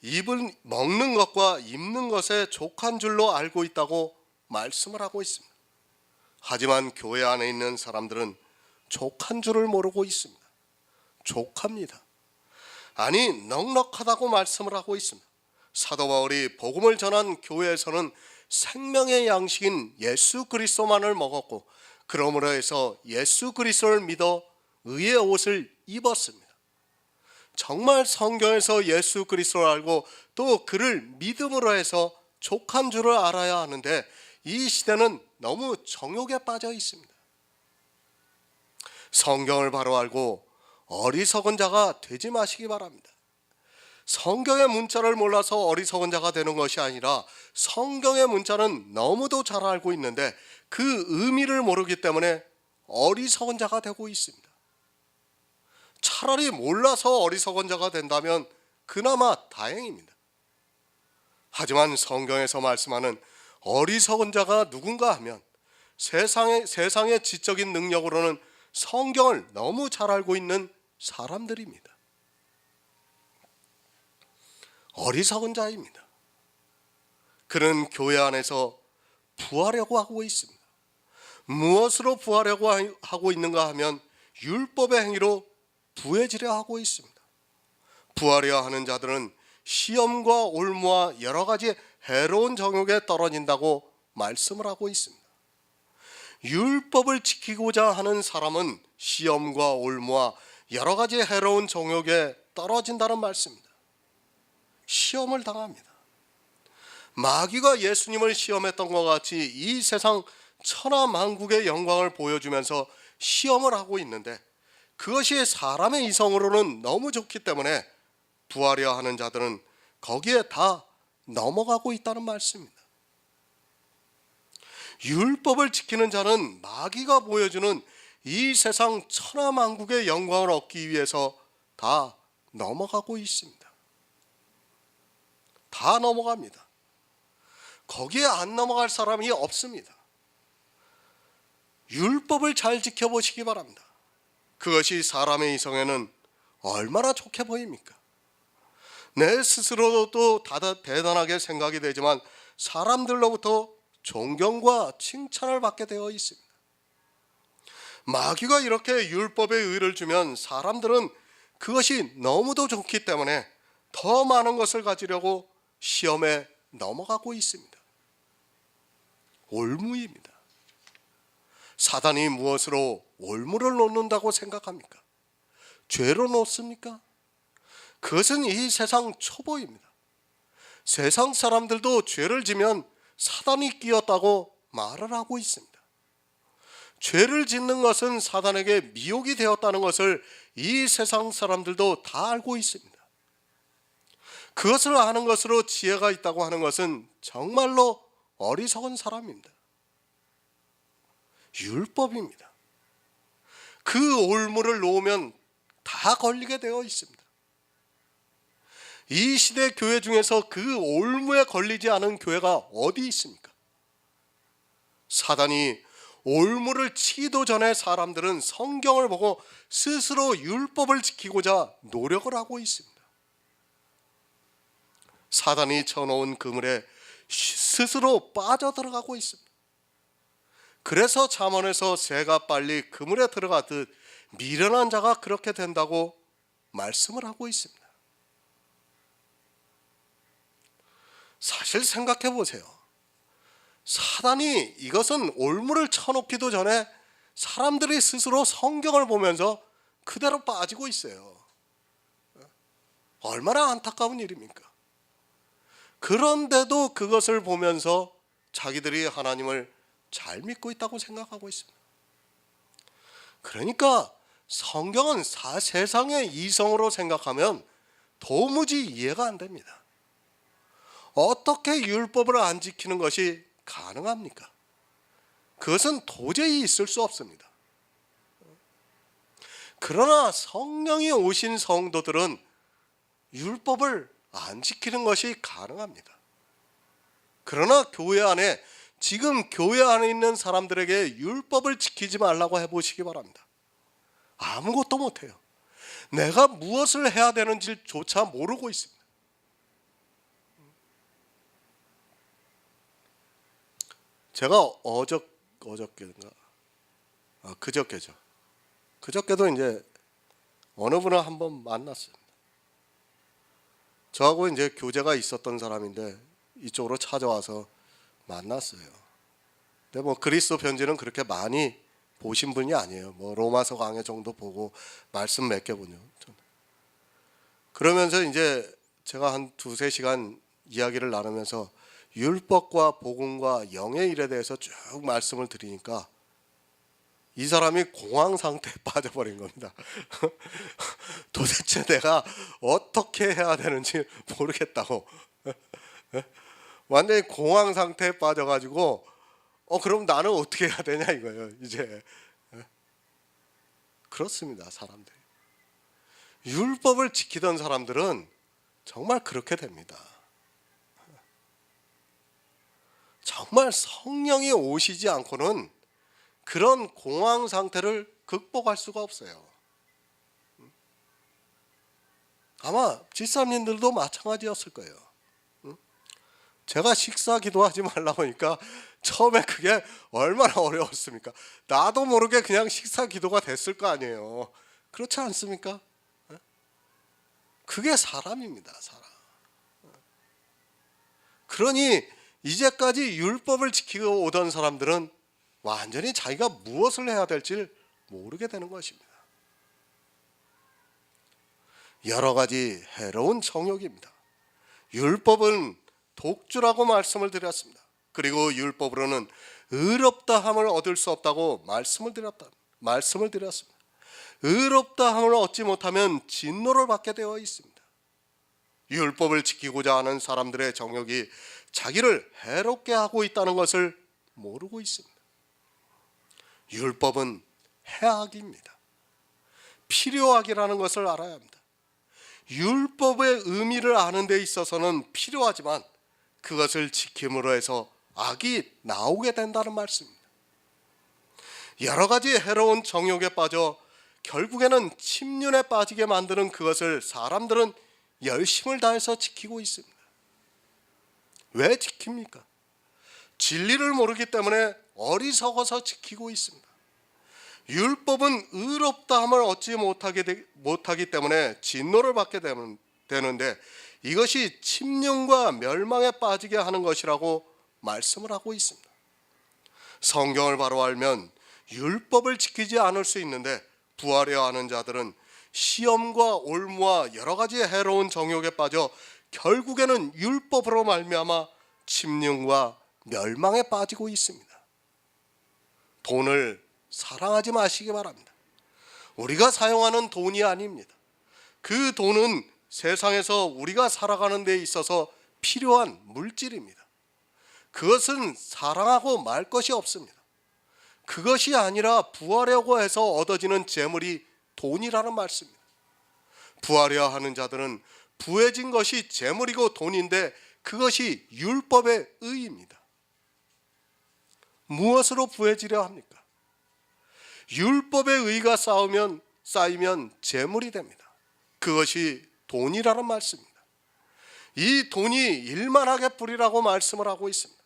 입을 먹는 것과 입는 것에 족한 줄로 알고 있다고 말씀을 하고 있습니다. 하지만 교회 안에 있는 사람들은 족한 줄을 모르고 있습니다. 족합니다. 아니 넉넉하다고 말씀을 하고 있습니다. 사도 바울이 복음을 전한 교회에서는 생명의 양식인 예수 그리스도만을 먹었고 그러므로 해서 예수 그리스도를 믿어 의의 옷을 입었습니다. 정말 성경에서 예수 그리스도를 알고 또 그를 믿음으로 해서 족한 줄을 알아야 하는데 이 시대는 너무 정욕에 빠져 있습니다. 성경을 바로 알고 어리석은 자가 되지 마시기 바랍니다. 성경의 문자를 몰라서 어리석은 자가 되는 것이 아니라 성경의 문자는 너무도 잘 알고 있는데 그 의미를 모르기 때문에 어리석은 자가 되고 있습니다. 차라리 몰라서 어리석은 자가 된다면 그나마 다행입니다. 하지만 성경에서 말씀하는 어리석은 자가 누군가 하면 세상의 지적인 능력으로는 성경을 너무 잘 알고 있는 사람들입니다. 어리석은 자입니다. 그는 교회 안에서 부하려고 하고 있습니다. 무엇으로 부하려고 하고 있는가 하면 율법의 행위로 부해지려 하고 있습니다. 부하려 하는 자들은 시험과 올무와 여러 가지 해로운 정욕에 떨어진다고 말씀을 하고 있습니다. 율법을 지키고자 하는 사람은 시험과 올무와 여러 가지 해로운 정욕에 떨어진다는 말씀입니다. 시험을 당합니다. 마귀가 예수님을 시험했던 것 같이 이 세상 천하만국의 영광을 보여주면서 시험을 하고 있는데 그것이 사람의 이성으로는 너무 좋기 때문에 부하려 하는 자들은 거기에 다 넘어가고 있다는 말씀입니다. 율법을 지키는 자는 마귀가 보여주는 이 세상 천하만국의 영광을 얻기 위해서 다 넘어가고 있습니다. 다 넘어갑니다. 거기에 안 넘어갈 사람이 없습니다. 율법을 잘 지켜보시기 바랍니다. 그것이 사람의 이성에는 얼마나 좋게 보입니까? 내 스스로도 대단하게 생각이 되지만 사람들로부터 존경과 칭찬을 받게 되어 있습니다. 마귀가 이렇게 율법에 의를 주면 사람들은 그것이 너무도 좋기 때문에 더 많은 것을 가지려고 시험에 넘어가고 있습니다. 올무입니다. 사단이 무엇으로 올무를 놓는다고 생각합니까? 죄로 놓습니까? 그것은 이 세상 초보입니다. 세상 사람들도 죄를 지면 사단이 끼었다고 말을 하고 있습니다. 죄를 짓는 것은 사단에게 미혹이 되었다는 것을 이 세상 사람들도 다 알고 있습니다. 그것을 아는 것으로 지혜가 있다고 하는 것은 정말로 어리석은 사람입니다. 율법입니다. 그 올무를 놓으면 다 걸리게 되어 있습니다. 이 시대 교회 중에서 그 올무에 걸리지 않은 교회가 어디 있습니까? 사단이 올무를 치기도 전에 사람들은 성경을 보고 스스로 율법을 지키고자 노력을 하고 있습니다. 사단이 쳐놓은 그물에 스스로 빠져들어가고 있습니다. 그래서 잠언에서 새가 빨리 그물에 들어가듯 미련한 자가 그렇게 된다고 말씀을 하고 있습니다. 사실 생각해 보세요. 사단이 이것은 올무를 쳐놓기도 전에 사람들이 스스로 성경을 보면서 그대로 빠지고 있어요. 얼마나 안타까운 일입니까? 그런데도 그것을 보면서 자기들이 하나님을 잘 믿고 있다고 생각하고 있습니다. 그러니까 성경은 세상의 이성으로 생각하면 도무지 이해가 안 됩니다. 어떻게 율법을 안 지키는 것이 가능합니까? 그것은 도저히 있을 수 없습니다. 그러나 성령이 오신 성도들은 율법을 안 지키는 것이 가능합니다. 그러나 지금 교회 안에 있는 사람들에게 율법을 지키지 말라고 해보시기 바랍니다. 아무것도 못해요. 내가 무엇을 해야 되는지조차 모르고 있습니다. 제가 어저께인가? 그저께죠. 그저께도 이제 어느 분을 한번 만났습니다. 저하고 이제 교제가 있었던 사람인데 이쪽으로 찾아와서 만났어요. 근데 뭐 그리스도 편지는 그렇게 많이 보신 분이 아니에요. 뭐 로마서 강해 정도 보고 말씀 몇 개 보죠. 그러면서 이제 제가 한 2-3시간 이야기를 나누면서 율법과 복음과 영의 일에 대해서 쭉 말씀을 드리니까 이 사람이 공황 상태에 빠져버린 겁니다. 도대체 내가 어떻게 해야 되는지 모르겠다고. 완전히 공황 상태에 빠져가지고 그럼 나는 어떻게 해야 되냐 이거예요. 이제 그렇습니다. 사람들이 율법을 지키던 사람들은 정말 그렇게 됩니다. 정말 성령이 오시지 않고는 그런 공황 상태를 극복할 수가 없어요. 아마 집사님들도 마찬가지였을 거예요. 제가 식사 기도하지 말라고 하니까 처음에 그게 얼마나 어려웠습니까? 나도 모르게 그냥 식사 기도가 됐을 거 아니에요. 그렇지 않습니까? 그게 사람입니다. 사람. 그러니 이제까지 율법을 지키고 오던 사람들은 완전히 자기가 무엇을 해야 될지 모르게 되는 것입니다. 여러 가지 해로운 정욕입니다. 율법은 독주라고 말씀을 드렸습니다. 그리고 율법으로는 의롭다함을 얻을 수 없다고 말씀을 드렸습니다. 의롭다함을 얻지 못하면 진노를 받게 되어 있습니다. 율법을 지키고자 하는 사람들의 정욕이 자기를 해롭게 하고 있다는 것을 모르고 있습니다. 율법은 해악입니다. 필요악이라는 것을 알아야 합니다. 율법의 의미를 아는 데 있어서는 필요하지만 그것을 지킴으로 해서 악이 나오게 된다는 말씀입니다. 여러 가지 해로운 정욕에 빠져 결국에는 침륜에 빠지게 만드는 그것을 사람들은 열심을 다해서 지키고 있습니다. 왜 지킵니까? 진리를 모르기 때문에 어리석어서 지키고 있습니다. 율법은 의롭다함을 얻지 못하기 때문에 진노를 받게 되는데 이것이 침륜과 멸망에 빠지게 하는 것이라고 말씀을 하고 있습니다. 성경을 바로 알면 율법을 지키지 않을 수 있는데 부하려 하는 자들은 시험과 올무와 여러 가지 해로운 정욕에 빠져 결국에는 율법으로 말미암아 침륜과 멸망에 빠지고 있습니다. 돈을 사랑하지 마시기 바랍니다. 우리가 사용하는 돈이 아닙니다. 그 돈은 세상에서 우리가 살아가는 데 있어서 필요한 물질입니다. 그것은 사랑하고 말 것이 없습니다. 그것이 아니라 부하려고 해서 얻어지는 재물이 돈이라는 말씀입니다. 부하려 하는 자들은 부해진 것이 재물이고 돈인데 그것이 율법의 의입니다. 무엇으로 부해지려 합니까? 율법의 의가 쌓이면 재물이 됩니다. 그것이 돈이라는 말씀입니다. 이 돈이 일만하게 뿌리라고 말씀을 하고 있습니다.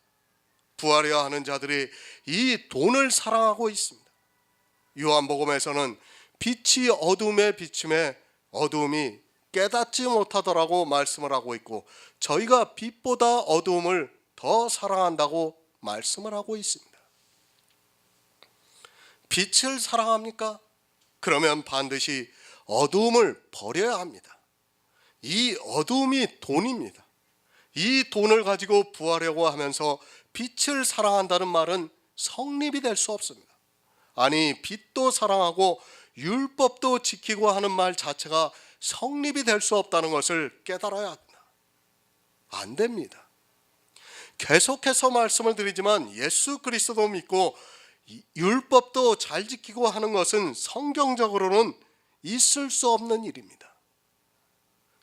부하려 하는 자들이 이 돈을 사랑하고 있습니다. 요한복음에서는 빛이 어둠에 비침에 어둠이 깨닫지 못하더라고 말씀을 하고 있고 저희가 빛보다 어둠을 더 사랑한다고 말씀을 하고 있습니다. 빛을 사랑합니까? 그러면 반드시 어둠을 버려야 합니다. 이 어둠이 돈입니다. 이 돈을 가지고 부하려고 하면서 빛을 사랑한다는 말은 성립이 될 수 없습니다. 아니 빛도 사랑하고 율법도 지키고 하는 말 자체가 성립이 될 수 없다는 것을 깨달아야 합니다. 안 됩니다. 계속해서 말씀을 드리지만 예수 그리스도도 믿고 율법도 잘 지키고 하는 것은 성경적으로는 있을 수 없는 일입니다.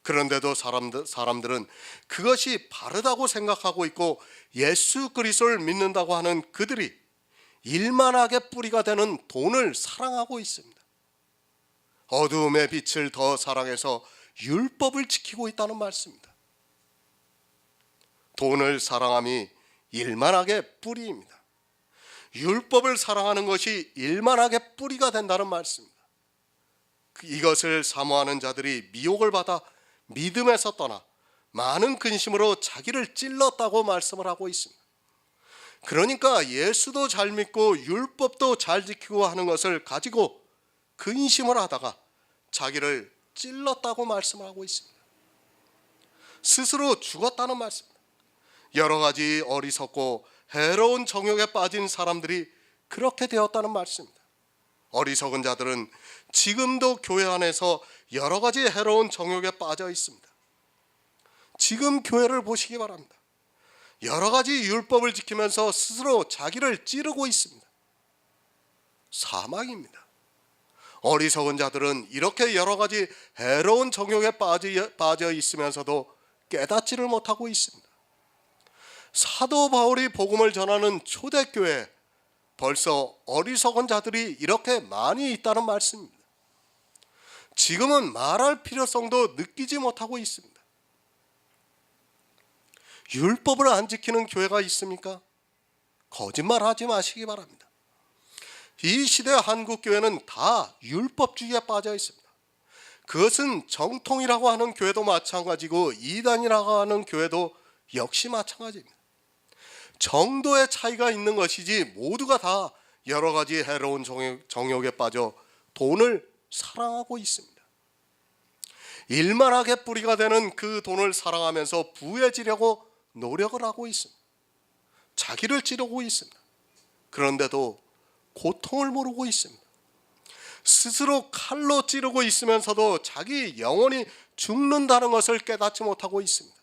그런데도 사람들은 그것이 바르다고 생각하고 있고 예수 그리스도를 믿는다고 하는 그들이 일만하게 뿌리가 되는 돈을 사랑하고 있습니다. 어두움의 빛을 더 사랑해서 율법을 지키고 있다는 말씀입니다. 돈을 사랑함이 일만하게 뿌리입니다. 율법을 사랑하는 것이 일만하게 뿌리가 된다는 말씀입니다. 이것을 사모하는 자들이 미혹을 받아 믿음에서 떠나 많은 근심으로 자기를 찔렀다고 말씀을 하고 있습니다. 그러니까 예수도 잘 믿고 율법도 잘 지키고 하는 것을 가지고 근심을 하다가 자기를 찔렀다고 말씀을 하고 있습니다. 스스로 죽었다는 말씀입니다. 여러 가지 어리석고 해로운 정욕에 빠진 사람들이 그렇게 되었다는 말씀입니다. 어리석은 자들은 지금도 교회 안에서 여러 가지 해로운 정욕에 빠져 있습니다. 지금 교회를 보시기 바랍니다. 여러 가지 율법을 지키면서 스스로 자기를 찌르고 있습니다. 사망입니다. 어리석은 자들은 이렇게 여러 가지 해로운 정욕에 빠져 있으면서도 깨닫지를 못하고 있습니다. 사도 바울이 복음을 전하는 초대교회에 벌써 어리석은 자들이 이렇게 많이 있다는 말씀입니다. 지금은 말할 필요성도 느끼지 못하고 있습니다. 율법을 안 지키는 교회가 있습니까? 거짓말하지 마시기 바랍니다. 이 시대 한국 교회는 다 율법주의에 빠져 있습니다. 그것은 정통이라고 하는 교회도 마찬가지고 이단이라고 하는 교회도 역시 마찬가지입니다. 정도의 차이가 있는 것이지 모두가 다 여러 가지 해로운 정욕에 빠져 돈을 사랑하고 있습니다. 일만하게 뿌리가 되는 그 돈을 사랑하면서 부해지려고 노력을 하고 있습니다. 자기를 찌르고 있습니다. 그런데도 고통을 모르고 있습니다. 스스로 칼로 찌르고 있으면서도 자기 영혼이 죽는다는 것을 깨닫지 못하고 있습니다.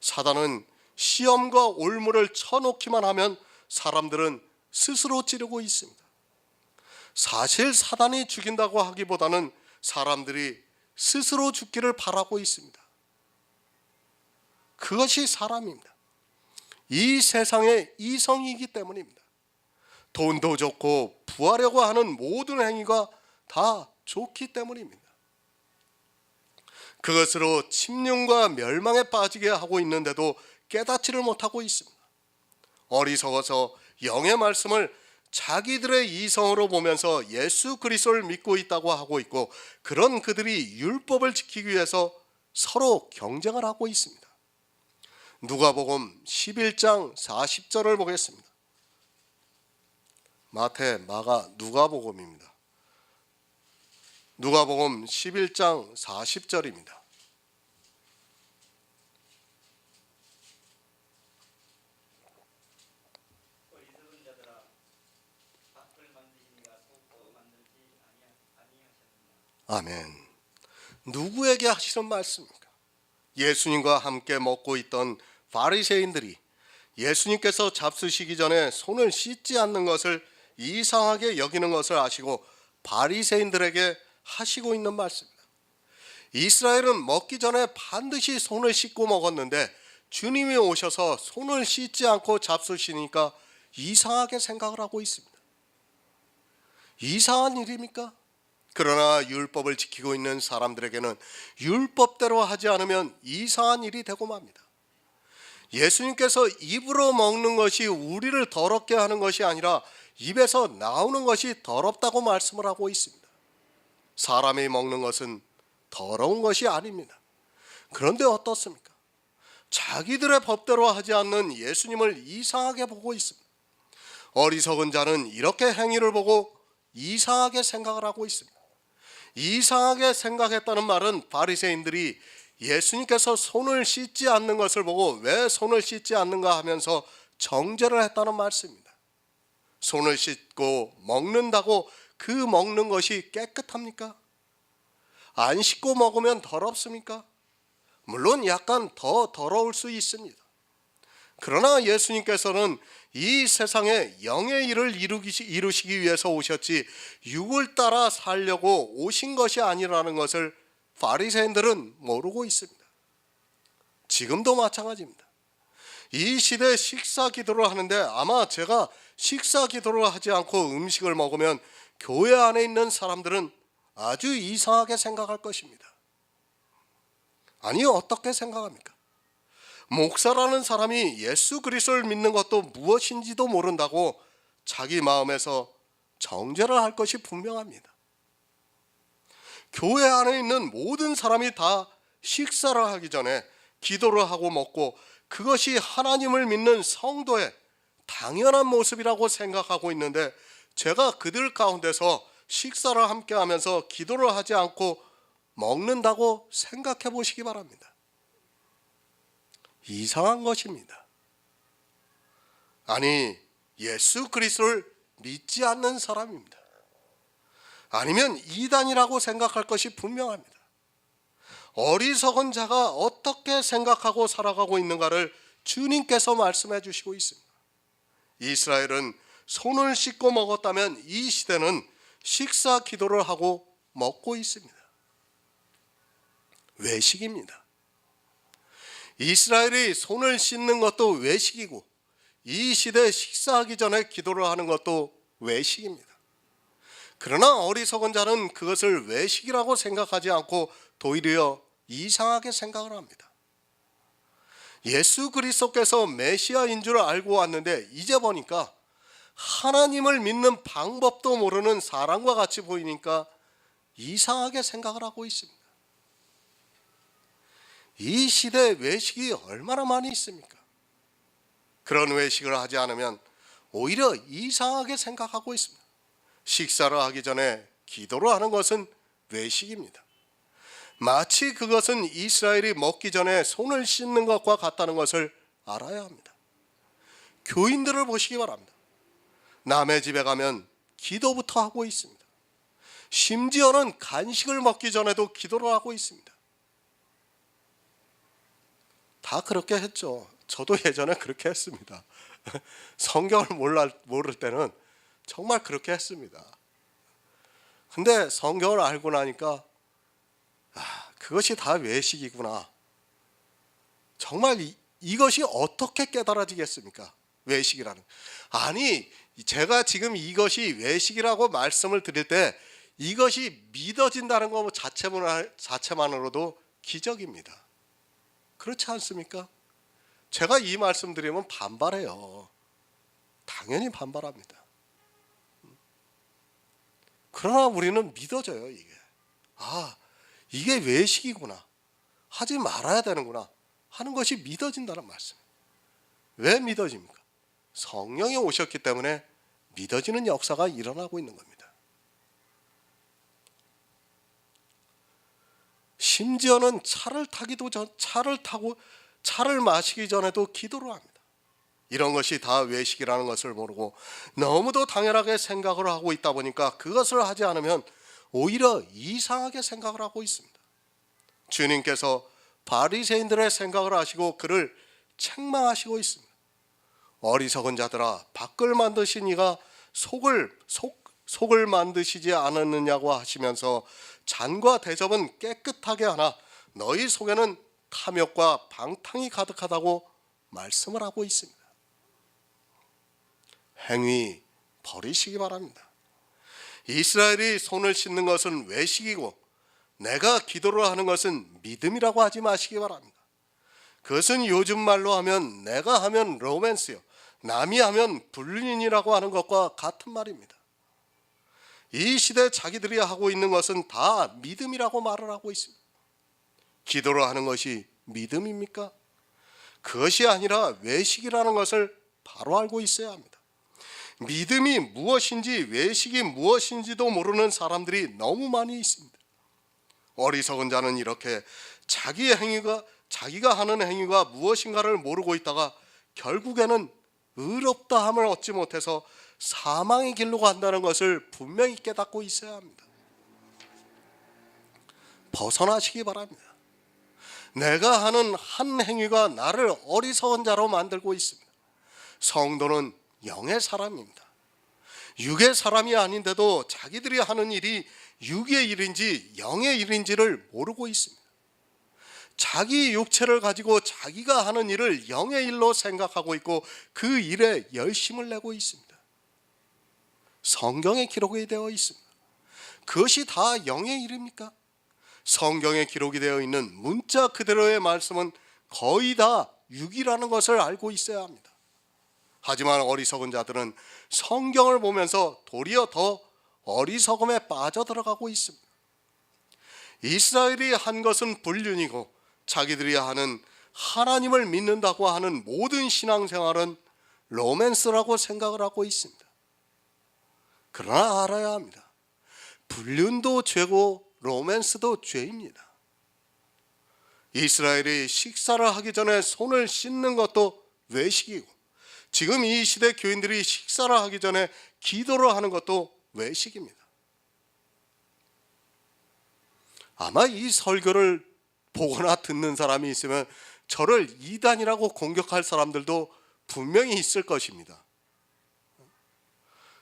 사단은 시험과 올무를 쳐놓기만 하면 사람들은 스스로 찌르고 있습니다. 사실 사단이 죽인다고 하기보다는 사람들이 스스로 죽기를 바라고 있습니다. 그것이 사람입니다. 이 세상의 이성이기 때문입니다. 돈도 좋고 부하려고 하는 모든 행위가 다 좋기 때문입니다. 그것으로 침륜과 멸망에 빠지게 하고 있는데도 깨닫지를 못하고 있습니다. 어리석어서 영의 말씀을 자기들의 이성으로 보면서 예수 그리스도를 믿고 있다고 하고 있고, 그런 그들이 율법을 지키기 위해서 서로 경쟁을 하고 있습니다. 누가복음 11장 40절을 보겠습니다. 마태, 마가, 누가복음입니다. 누가복음 11장 40절입니다. 아멘. 누구에게 하시는 말씀입니까? 예수님과 함께 먹고 있던 바리새인들이 예수님께서 잡수시기 전에 손을 씻지 않는 것을 이상하게 여기는 것을 아시고 바리새인들에게 하시고 있는 말씀입니다. 이스라엘은 먹기 전에 반드시 손을 씻고 먹었는데 주님이 오셔서 손을 씻지 않고 잡수시니까 이상하게 생각을 하고 있습니다. 이상한 일입니까? 그러나 율법을 지키고 있는 사람들에게는 율법대로 하지 않으면 이상한 일이 되고 맙니다. 예수님께서 입으로 먹는 것이 우리를 더럽게 하는 것이 아니라 입에서 나오는 것이 더럽다고 말씀을 하고 있습니다. 사람이 먹는 것은 더러운 것이 아닙니다. 그런데 어떻습니까? 자기들의 법대로 하지 않는 예수님을 이상하게 보고 있습니다. 어리석은 자는 이렇게 행위를 보고 이상하게 생각을 하고 있습니다. 이상하게 생각했다는 말은 바리새인들이 예수님께서 손을 씻지 않는 것을 보고 왜 손을 씻지 않는가 하면서 정죄를 했다는 말씀입니다. 손을 씻고 먹는다고 그 먹는 것이 깨끗합니까? 안 씻고 먹으면 더럽습니까? 물론 약간 더 더러울 수 있습니다. 그러나 예수님께서는 이 세상에 영의 일을 이루시기 위해서 오셨지 육을 따라 살려고 오신 것이 아니라는 것을 바리새인들은 모르고 있습니다. 지금도 마찬가지입니다. 이 시대 식사 기도를 하는데 아마 제가 식사 기도를 하지 않고 음식을 먹으면 교회 안에 있는 사람들은 아주 이상하게 생각할 것입니다. 아니, 어떻게 생각합니까? 목사라는 사람이 예수 그리스도를 믿는 것도 무엇인지도 모른다고 자기 마음에서 정죄를 할 것이 분명합니다. 교회 안에 있는 모든 사람이 다 식사를 하기 전에 기도를 하고 먹고 그것이 하나님을 믿는 성도의 당연한 모습이라고 생각하고 있는데 제가 그들 가운데서 식사를 함께 하면서 기도를 하지 않고 먹는다고 생각해 보시기 바랍니다. 이상한 것입니다. 아니, 예수 그리스도를 믿지 않는 사람입니다. 아니면 이단이라고 생각할 것이 분명합니다. 어리석은 자가 어떻게 생각하고 살아가고 있는가를 주님께서 말씀해 주시고 있습니다. 이스라엘은 손을 씻고 먹었다면 이 시대는 식사 기도를 하고 먹고 있습니다. 외식입니다. 이스라엘이 손을 씻는 것도 외식이고 이 시대 식사하기 전에 기도를 하는 것도 외식입니다. 그러나 어리석은 자는 그것을 외식이라고 생각하지 않고 도리어 이상하게 생각을 합니다. 예수 그리스도께서 메시아인 줄 알고 왔는데 이제 보니까 하나님을 믿는 방법도 모르는 사람과 같이 보이니까 이상하게 생각을 하고 있습니다. 이 시대 외식이 얼마나 많이 있습니까? 그런 외식을 하지 않으면 오히려 이상하게 생각하고 있습니다. 식사를 하기 전에 기도를 하는 것은 외식입니다. 마치 그것은 이스라엘이 먹기 전에 손을 씻는 것과 같다는 것을 알아야 합니다. 교인들을 보시기 바랍니다. 남의 집에 가면 기도부터 하고 있습니다. 심지어는 간식을 먹기 전에도 기도를 하고 있습니다. 다 그렇게 했죠. 저도 예전에 그렇게 했습니다. 성경을 모를 때는 정말 그렇게 했습니다. 근데 성경을 알고 나니까 그것이 다 외식이구나. 정말 이것이 어떻게 깨달아지겠습니까? 외식이라는. 아니, 제가 지금 이것이 외식이라고 말씀을 드릴 때 이것이 믿어진다는 것 자체만으로도 기적입니다. 그렇지 않습니까? 제가 이 말씀 드리면 반발해요. 당연히 반발합니다. 그러나 우리는 믿어져요. 이게 외식이구나, 하지 말아야 되는구나 하는 것이 믿어진다는 말씀이에요. 왜 믿어집니까? 성령이 오셨기 때문에 믿어지는 역사가 일어나고 있는 겁니다. 심지어는 차를 마시기 전에도 기도를 합니다. 이런 것이 다 외식이라는 것을 모르고 너무도 당연하게 생각을 하고 있다 보니까 그것을 하지 않으면 오히려 이상하게 생각을 하고 있습니다. 주님께서 바리새인들의 생각을 아시고 그를 책망하시고 있습니다. 어리석은 자들아, 밖을 만드신 이가 속을 만드시지 않았느냐고 하시면서 잔과 대접은 깨끗하게 하나 너희 속에는 탐욕과 방탕이 가득하다고 말씀을 하고 있습니다. 행위 버리시기 바랍니다. 이스라엘이 손을 씻는 것은 외식이고 내가 기도를 하는 것은 믿음이라고 하지 마시기 바랍니다. 그것은 요즘 말로 하면 내가 하면 로맨스요, 남이 하면 불륜이라고 하는 것과 같은 말입니다. 이 시대 자기들이 하고 있는 것은 다 믿음이라고 말을 하고 있습니다. 기도를 하는 것이 믿음입니까? 그것이 아니라 외식이라는 것을 바로 알고 있어야 합니다. 믿음이 무엇인지 외식이 무엇인지도 모르는 사람들이 너무 많이 있습니다. 어리석은 자는 이렇게 자기가 하는 행위가 무엇인가를 모르고 있다가 결국에는 의롭다함을 얻지 못해서 사망의 길로 간다는 것을 분명히 깨닫고 있어야 합니다. 벗어나시기 바랍니다. 내가 하는 한 행위가 나를 어리석은 자로 만들고 있습니다. 성도는 영의 사람입니다. 육의 사람이 아닌데도 자기들이 하는 일이 육의 일인지 영의 일인지를 모르고 있습니다. 자기 육체를 가지고 자기가 하는 일을 영의 일로 생각하고 있고 그 일에 열심을 내고 있습니다. 성경에 기록이 되어 있습니다. 그것이 다 영의 일입니까? 성경에 기록이 되어 있는 문자 그대로의 말씀은 거의 다 육이라는 것을 알고 있어야 합니다. 하지만 어리석은 자들은 성경을 보면서 도리어 더 어리석음에 빠져들어가고 있습니다. 이스라엘이 한 것은 불륜이고 자기들이 하는 하나님을 믿는다고 하는 모든 신앙생활은 로맨스라고 생각을 하고 있습니다. 그러나 알아야 합니다. 불륜도 죄고 로맨스도 죄입니다. 이스라엘이 식사를 하기 전에 손을 씻는 것도 외식이고 지금 이 시대 교인들이 식사를 하기 전에 기도를 하는 것도 외식입니다. 아마 이 설교를 보거나 듣는 사람이 있으면 저를 이단이라고 공격할 사람들도 분명히 있을 것입니다.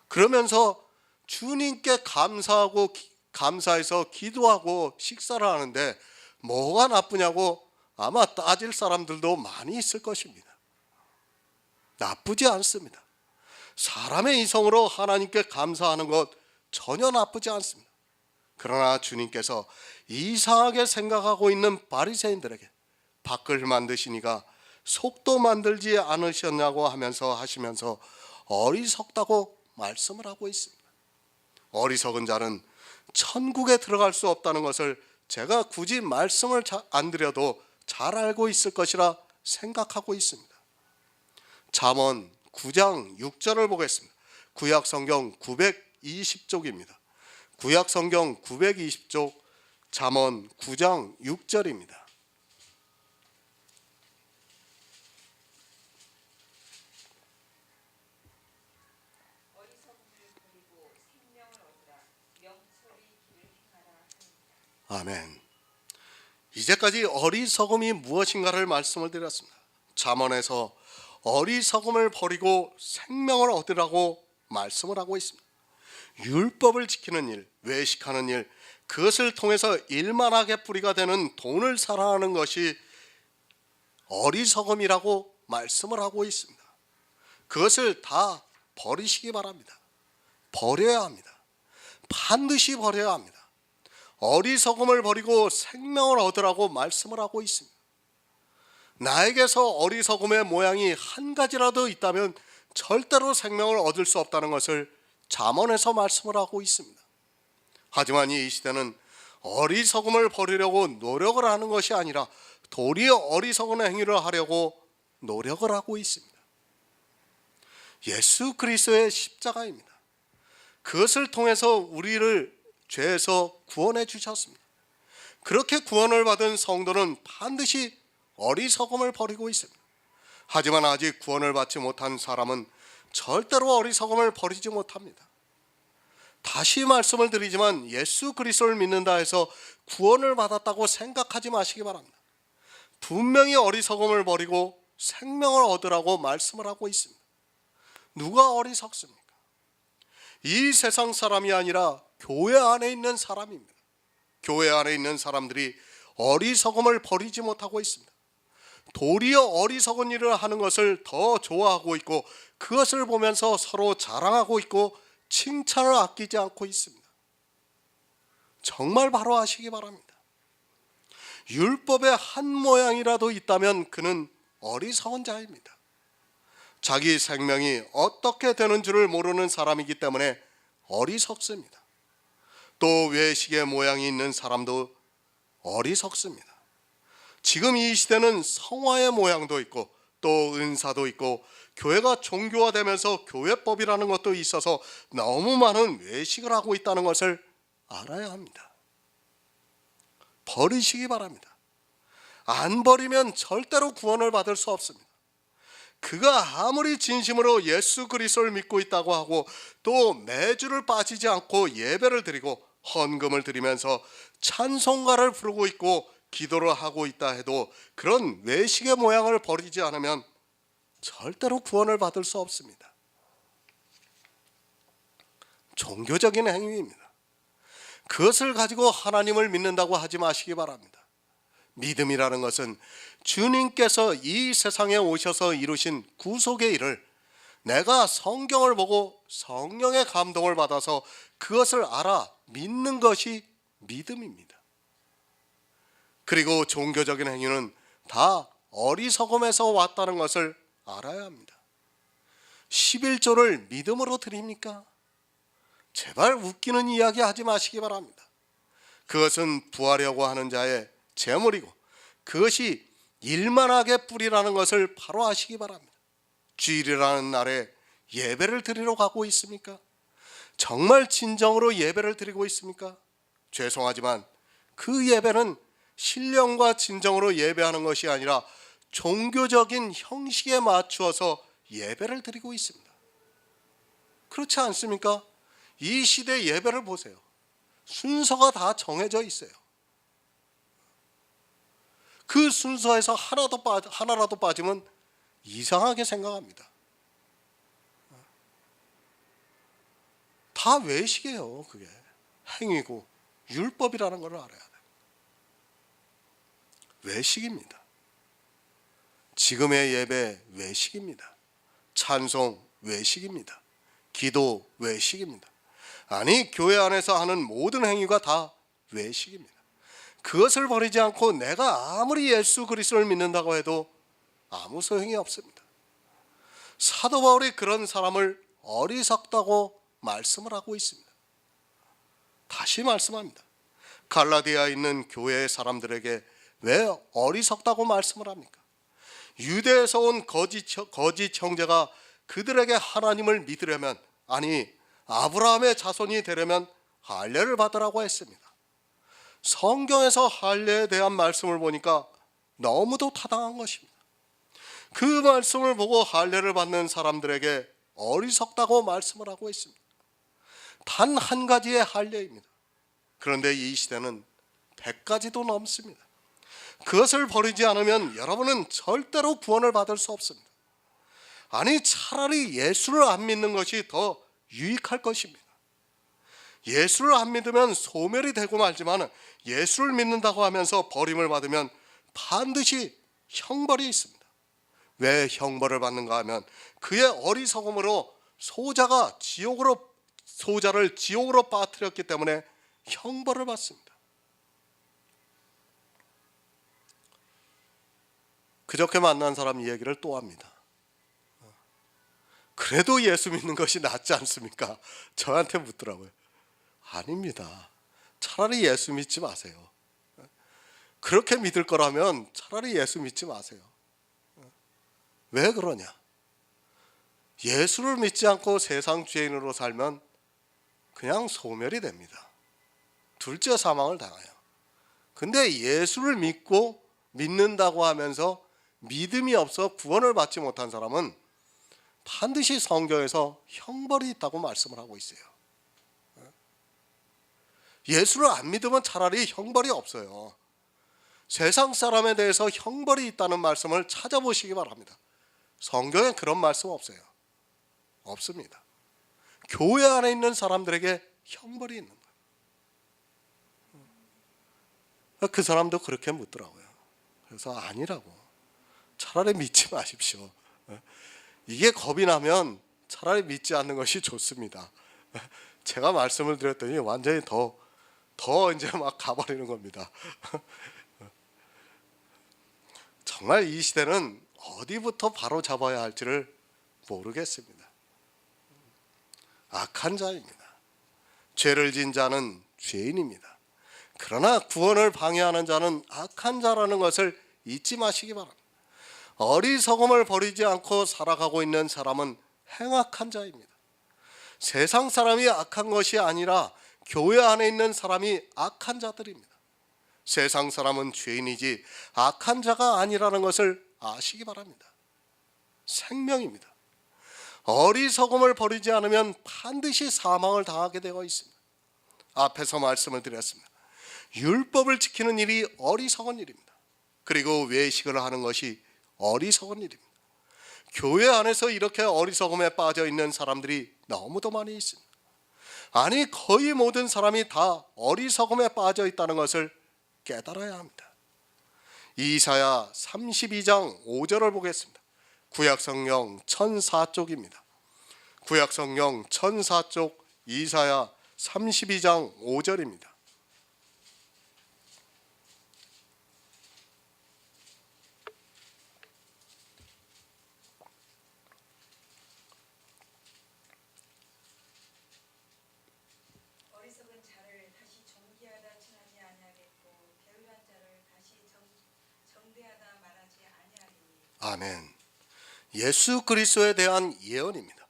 그러면서 주님께 감사하고 감사해서 기도하고 식사를 하는데 뭐가 나쁘냐고 아마 따질 사람들도 많이 있을 것입니다. 나쁘지 않습니다. 사람의 이성으로 하나님께 감사하는 것 전혀 나쁘지 않습니다. 그러나 주님께서 이상하게 생각하고 있는 바리새인들에게 밖을 만드시니가 속도 만들지 않으셨냐고 하시면서 어리석다고 말씀을 하고 있습니다. 어리석은 자는 천국에 들어갈 수 없다는 것을 제가 굳이 말씀을 안 드려도 잘 알고 있을 것이라 생각하고 있습니다. 잠언 9장 6절을 보겠습니다. 구약 성경 920쪽입니다. 구약 성경 920쪽 잠언 9장 6절입니다. 아멘. 이제까지 어리석음이 무엇인가를 말씀을 드렸습니다. 잠언에서 어리석음을 버리고 생명을 얻으라고 말씀을 하고 있습니다. 율법을 지키는 일, 외식하는 일, 그것을 통해서 일만하게 뿌리가 되는 돈을 사랑하는 것이 어리석음이라고 말씀을 하고 있습니다. 그것을 다 버리시기 바랍니다. 버려야 합니다. 반드시 버려야 합니다. 어리석음을 버리고 생명을 얻으라고 말씀을 하고 있습니다. 나에게서 어리석음의 모양이 한 가지라도 있다면 절대로 생명을 얻을 수 없다는 것을 잠언에서 말씀을 하고 있습니다. 하지만 이 시대는 어리석음을 버리려고 노력을 하는 것이 아니라 도리어 어리석은 행위를 하려고 노력을 하고 있습니다. 예수 그리스도의 십자가입니다. 그것을 통해서 우리를 죄에서 구원해 주셨습니다. 그렇게 구원을 받은 성도는 반드시 어리석음을 버리고 있습니다. 하지만 아직 구원을 받지 못한 사람은 절대로 어리석음을 버리지 못합니다. 다시 말씀을 드리지만 예수 그리스도를 믿는다 해서 구원을 받았다고 생각하지 마시기 바랍니다. 분명히 어리석음을 버리고 생명을 얻으라고 말씀을 하고 있습니다. 누가 어리석습니까? 이 세상 사람이 아니라 교회 안에 있는 사람입니다. 교회 안에 있는 사람들이 어리석음을 버리지 못하고 있습니다. 도리어 어리석은 일을 하는 것을 더 좋아하고 있고 그것을 보면서 서로 자랑하고 있고 칭찬을 아끼지 않고 있습니다. 정말 바로 아시기 바랍니다. 율법의 한 모양이라도 있다면 그는 어리석은 자입니다. 자기 생명이 어떻게 되는 줄을 모르는 사람이기 때문에 어리석습니다. 또 외식의 모양이 있는 사람도 어리석습니다. 지금 이 시대는 성화의 모양도 있고 또 은사도 있고 교회가 종교화되면서 교회법이라는 것도 있어서 너무 많은 외식을 하고 있다는 것을 알아야 합니다. 버리시기 바랍니다. 안 버리면 절대로 구원을 받을 수 없습니다. 그가 아무리 진심으로 예수 그리스도를 믿고 있다고 하고 또 매주를 빠지지 않고 예배를 드리고 헌금을 드리면서 찬송가를 부르고 있고 기도를 하고 있다 해도 그런 외식의 모양을 버리지 않으면 절대로 구원을 받을 수 없습니다. 종교적인 행위입니다. 그것을 가지고 하나님을 믿는다고 하지 마시기 바랍니다. 믿음이라는 것은 주님께서 이 세상에 오셔서 이루신 구속의 일을 내가 성경을 보고 성령의 감동을 받아서 그것을 알아 믿는 것이 믿음입니다. 그리고 종교적인 행위는 다 어리석음에서 왔다는 것을 알아야 합니다. 11조를 믿음으로 드립니까? 제발 웃기는 이야기 하지 마시기 바랍니다. 그것은 부하려고 하는 자의 재물이고 그것이 일만하게 뿌리라는 것을 바로 아시기 바랍니다. 주일이라는 날에 예배를 드리러 가고 있습니까? 정말 진정으로 예배를 드리고 있습니까? 죄송하지만 그 예배는 신령과 진정으로 예배하는 것이 아니라 종교적인 형식에 맞추어서 예배를 드리고 있습니다. 그렇지 않습니까? 이 시대 예배를 보세요. 순서가 다 정해져 있어요. 그 순서에서 하나라도 빠지면 이상하게 생각합니다. 다 외식이에요. 그게 행위고 율법이라는 걸 알아야 돼요. 외식입니다. 지금의 예배 외식입니다. 찬송 외식입니다. 기도 외식입니다. 아니, 교회 안에서 하는 모든 행위가 다 외식입니다. 그것을 버리지 않고 내가 아무리 예수 그리스도를 믿는다고 해도 아무 소용이 없습니다. 사도 바울이 그런 사람을 어리석다고 말씀을 하고 있습니다. 다시 말씀합니다. 갈라디아에 있는 교회의 사람들에게 왜 어리석다고 말씀을 합니까? 유대에서 온 거짓 형제가 그들에게 하나님을 믿으려면, 아니 아브라함의 자손이 되려면 할례를 받으라고 했습니다. 성경에서 할례에 대한 말씀을 보니까 너무도 타당한 것입니다. 그 말씀을 보고 할례를 받는 사람들에게 어리석다고 말씀을 하고 있습니다. 단 한 가지의 할례입니다. 그런데 이 시대는 100가지도 넘습니다. 그것을 버리지 않으면 여러분은 절대로 구원을 받을 수 없습니다. 아니, 차라리 예수를 안 믿는 것이 더 유익할 것입니다. 예수를 안 믿으면 소멸이 되고 말지만 예수를 믿는다고 하면서 버림을 받으면 반드시 형벌이 있습니다. 왜 형벌을 받는가 하면 그의 어리석음으로 소자를 지옥으로 빠뜨렸기 때문에 형벌을 받습니다. 그저께 만난 사람 이 얘기를 또 합니다. 그래도 예수 믿는 것이 낫지 않습니까? 저한테 묻더라고요. 아닙니다. 차라리 예수 믿지 마세요. 그렇게 믿을 거라면 차라리 예수 믿지 마세요. 왜 그러냐? 예수를 믿지 않고 세상 죄인으로 살면 그냥 소멸이 됩니다. 둘째 사망을 당해요. 근데 예수를 믿는다고 하면서 믿음이 없어 구원을 받지 못한 사람은 반드시 성경에서 형벌이 있다고 말씀을 하고 있어요. 예수를 안 믿으면 차라리 형벌이 없어요. 세상 사람에 대해서 형벌이 있다는 말씀을 찾아보시기 바랍니다. 성경에 그런 말씀 없어요. 없습니다. 교회 안에 있는 사람들에게 형벌이 있는 거예요. 그 사람도 그렇게 묻더라고요. 그래서 아니라고. 차라리 믿지 마십시오. 이게 겁이 나면 차라리 믿지 않는 것이 좋습니다. 제가 말씀을 드렸더니 완전히 더 이제 막 가버리는 겁니다. 정말 이 시대는 어디부터 바로 잡아야 할지를 모르겠습니다. 악한 자입니다. 죄를 진 자는 죄인입니다. 그러나 구원을 방해하는 자는 악한 자라는 것을 잊지 마시기 바랍니다. 어리석음을 버리지 않고 살아가고 있는 사람은 행악한 자입니다. 세상 사람이 악한 것이 아니라 교회 안에 있는 사람이 악한 자들입니다. 세상 사람은 죄인이지 악한 자가 아니라는 것을 아시기 바랍니다. 생명입니다. 어리석음을 버리지 않으면 반드시 사망을 당하게 되어 있습니다. 앞에서 말씀을 드렸습니다. 율법을 지키는 일이 어리석은 일입니다. 그리고 외식을 하는 것이 어리석은 일입니다. 교회 안에서 이렇게 어리석음에 빠져 있는 사람들이 너무도 많이 있습니다. 아니, 거의 모든 사람이 다 어리석음에 빠져 있다는 것을 깨달아야 합니다. 이사야 32장 5절을 보겠습니다. 구약성경 1004쪽입니다. 구약성경 1004쪽 이사야 32장 5절입니다. 어리석은 자를 다시 존귀하다 칭하지 아니하겠고 게으르한 자를 다시 정대하다 말하지 아니하리니. 아멘. 예수 그리스도에 대한 예언입니다.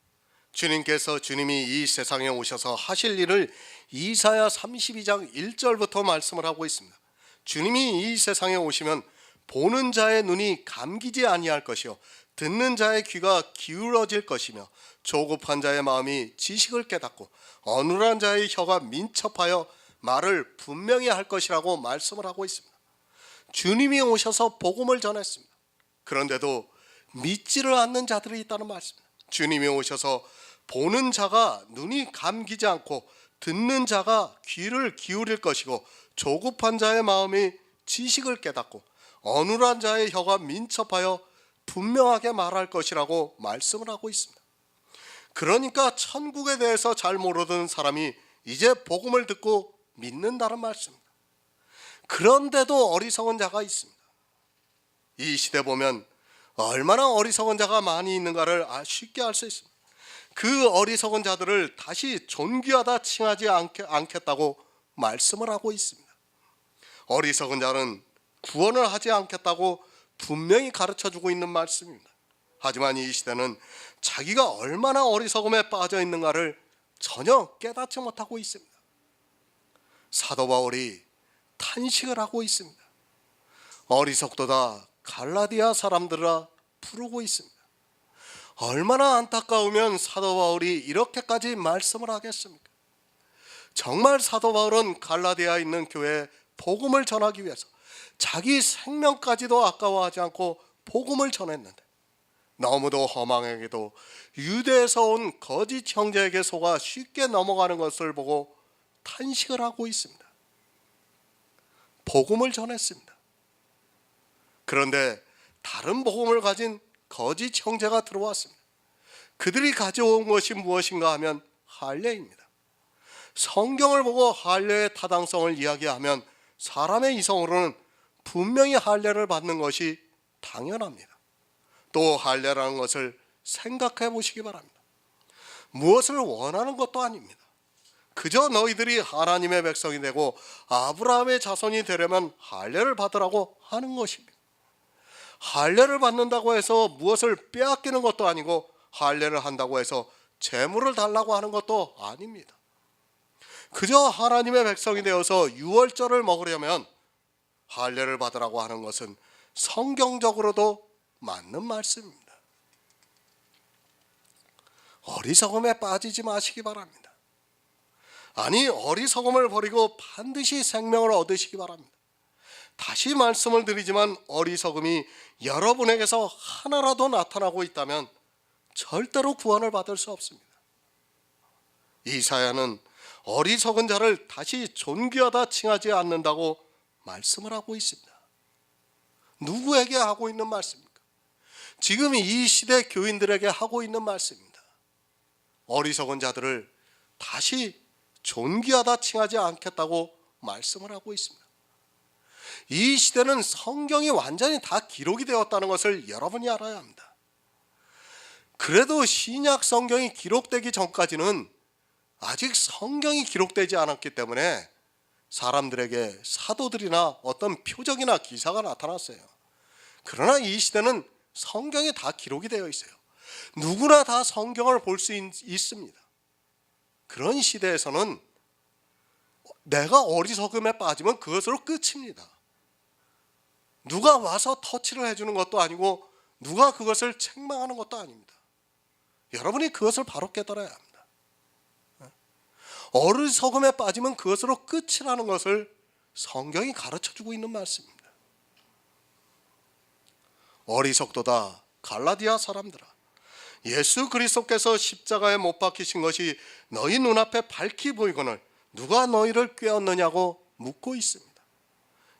주님께서 주님이 이 세상에 오셔서 하실 일을 이사야 32장 1절부터 말씀을 하고 있습니다. 주님이 이 세상에 오시면 보는 자의 눈이 감기지 아니할 것이요 듣는 자의 귀가 기울어질 것이며 조급한 자의 마음이 지식을 깨닫고 어눌한 자의 혀가 민첩하여 말을 분명히 할 것이라고 말씀을 하고 있습니다. 주님이 오셔서 복음을 전했습니다. 그런데도 믿지를 않는 자들이 있다는 말씀입니다. 주님이 오셔서 보는 자가 눈이 감기지 않고 듣는 자가 귀를 기울일 것이고 조급한 자의 마음이 지식을 깨닫고 어눌한 자의 혀가 민첩하여 분명하게 말할 것이라고 말씀을 하고 있습니다. 그러니까 천국에 대해서 잘 모르던 사람이 이제 복음을 듣고 믿는다는 말씀입니다. 그런데도 어리석은 자가 있습니다. 이 시대 보면 얼마나 어리석은 자가 많이 있는가를 쉽게 알 수 있습니다. 그 어리석은 자들을 다시 존귀하다 칭하지 않겠다고 말씀을 하고 있습니다. 어리석은 자는 구원을 하지 않겠다고 분명히 가르쳐주고 있는 말씀입니다. 하지만 이 시대는 자기가 얼마나 어리석음에 빠져 있는가를 전혀 깨닫지 못하고 있습니다. 사도 바울이 탄식을 하고 있습니다. 어리석도다 갈라디아 사람들아 부르고 있습니다. 얼마나 안타까우면 사도 바울이 이렇게까지 말씀을 하겠습니까? 정말 사도 바울은 갈라디아에 있는 교회에 복음을 전하기 위해서 자기 생명까지도 아까워하지 않고 복음을 전했는데 너무도 허망하게도 유대에서 온 거짓 형제에게 속아 쉽게 넘어가는 것을 보고 탄식을 하고 있습니다. 복음을 전했습니다. 그런데 다른 복음을 가진 거짓 형제가 들어왔습니다. 그들이 가져온 것이 무엇인가 하면 할례입니다. 성경을 보고 할례의 타당성을 이야기하면 사람의 이성으로는 분명히 할례를 받는 것이 당연합니다. 또 할례라는 것을 생각해 보시기 바랍니다. 무엇을 원하는 것도 아닙니다. 그저 너희들이 하나님의 백성이 되고 아브라함의 자손이 되려면 할례를 받으라고 하는 것입니다. 할례를 받는다고 해서 무엇을 빼앗기는 것도 아니고 할례를 한다고 해서 재물을 달라고 하는 것도 아닙니다. 그저 하나님의 백성이 되어서 유월절을 먹으려면 할례를 받으라고 하는 것은 성경적으로도 맞는 말씀입니다. 어리석음에 빠지지 마시기 바랍니다. 아니, 어리석음을 버리고 반드시 생명을 얻으시기 바랍니다. 다시 말씀을 드리지만 어리석음이 여러분에게서 하나라도 나타나고 있다면 절대로 구원을 받을 수 없습니다. 이사야는 어리석은 자를 다시 존귀하다 칭하지 않는다고 말씀을 하고 있습니다. 누구에게 하고 있는 말씀입니까? 지금 이 시대 교인들에게 하고 있는 말씀입니다. 어리석은 자들을 다시 존귀하다 칭하지 않겠다고 말씀을 하고 있습니다. 이 시대는 성경이 완전히 다 기록이 되었다는 것을 여러분이 알아야 합니다. 그래도 신약 성경이 기록되기 전까지는 아직 성경이 기록되지 않았기 때문에 사람들에게 사도들이나 어떤 표적이나 기사가 나타났어요. 그러나 이 시대는 성경이 다 기록이 되어 있어요. 누구나 다 성경을 볼 수 있습니다. 그런 시대에서는 내가 어리석음에 빠지면 그것으로 끝입니다. 누가 와서 터치를 해주는 것도 아니고 누가 그것을 책망하는 것도 아닙니다. 여러분이 그것을 바로 깨달아야 합니다. 어리석음에 빠지면 그것으로 끝이라는 것을 성경이 가르쳐주고 있는 말씀입니다. 어리석도다 갈라디아 사람들아, 예수 그리스도께서 십자가에 못 박히신 것이 너희 눈앞에 밝히 보이거늘 누가 너희를 꾀었느냐고 묻고 있습니다.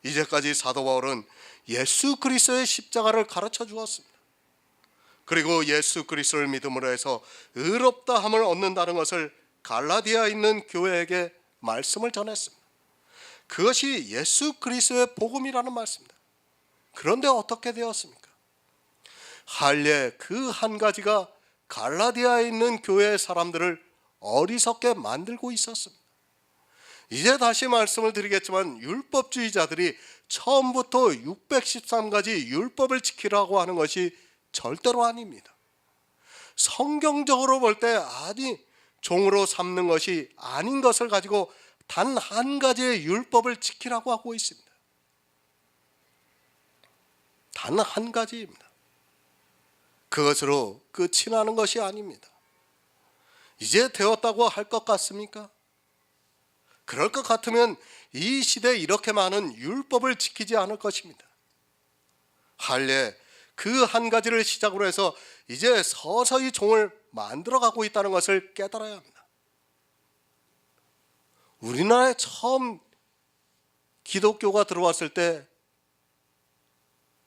이제까지 사도 바울은 예수 그리스도의 십자가를 가르쳐 주었습니다. 그리고 예수 그리스도를 믿음으로 해서 의롭다함을 얻는다는 것을 갈라디아에 있는 교회에게 말씀을 전했습니다. 그것이 예수 그리스도의 복음이라는 말씀입니다. 그런데 어떻게 되었습니까? 할례 그 한 가지가 갈라디아에 있는 교회의 사람들을 어리석게 만들고 있었습니다. 이제 다시 말씀을 드리겠지만 율법주의자들이 처음부터 613가지 율법을 지키라고 하는 것이 절대로 아닙니다. 성경적으로 볼 때 아니 종으로 삼는 것이 아닌 것을 가지고 단 한 가지의 율법을 지키라고 하고 있습니다. 단 한 가지입니다. 그것으로 끝이 나는 것이 아닙니다. 이제 되었다고 할 것 같습니까? 그럴 것 같으면 이 시대에 이렇게 많은 율법을 지키지 않을 것입니다. 할례 그 한 가지를 시작으로 해서 이제 서서히 종을 만들어가고 있다는 것을 깨달아야 합니다. 우리나라에 처음 기독교가 들어왔을 때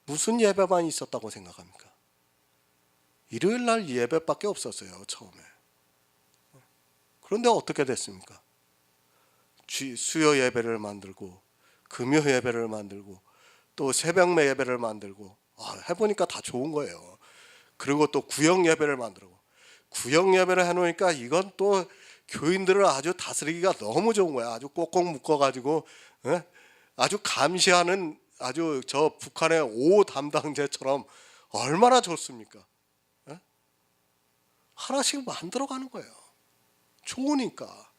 무슨 예배만 있었다고 생각합니까? 일요일 날 예배밖에 없었어요, 처음에. 그런데 어떻게 됐습니까? 수요 예배를 만들고 금요 예배를 만들고 또 새벽 예배를 만들고 해보니까 다 좋은 거예요. 그리고 또 구역 예배를 만들고 구역 예배를 해놓으니까 이건 또 교인들을 아주 다스리기가 너무 좋은 거야. 아주 꼭꼭 묶어가지고 아주 감시하는 아주 저 북한의 5 담당제처럼 얼마나 좋습니까? 하나씩 만들어가는 거예요. 좋으니까.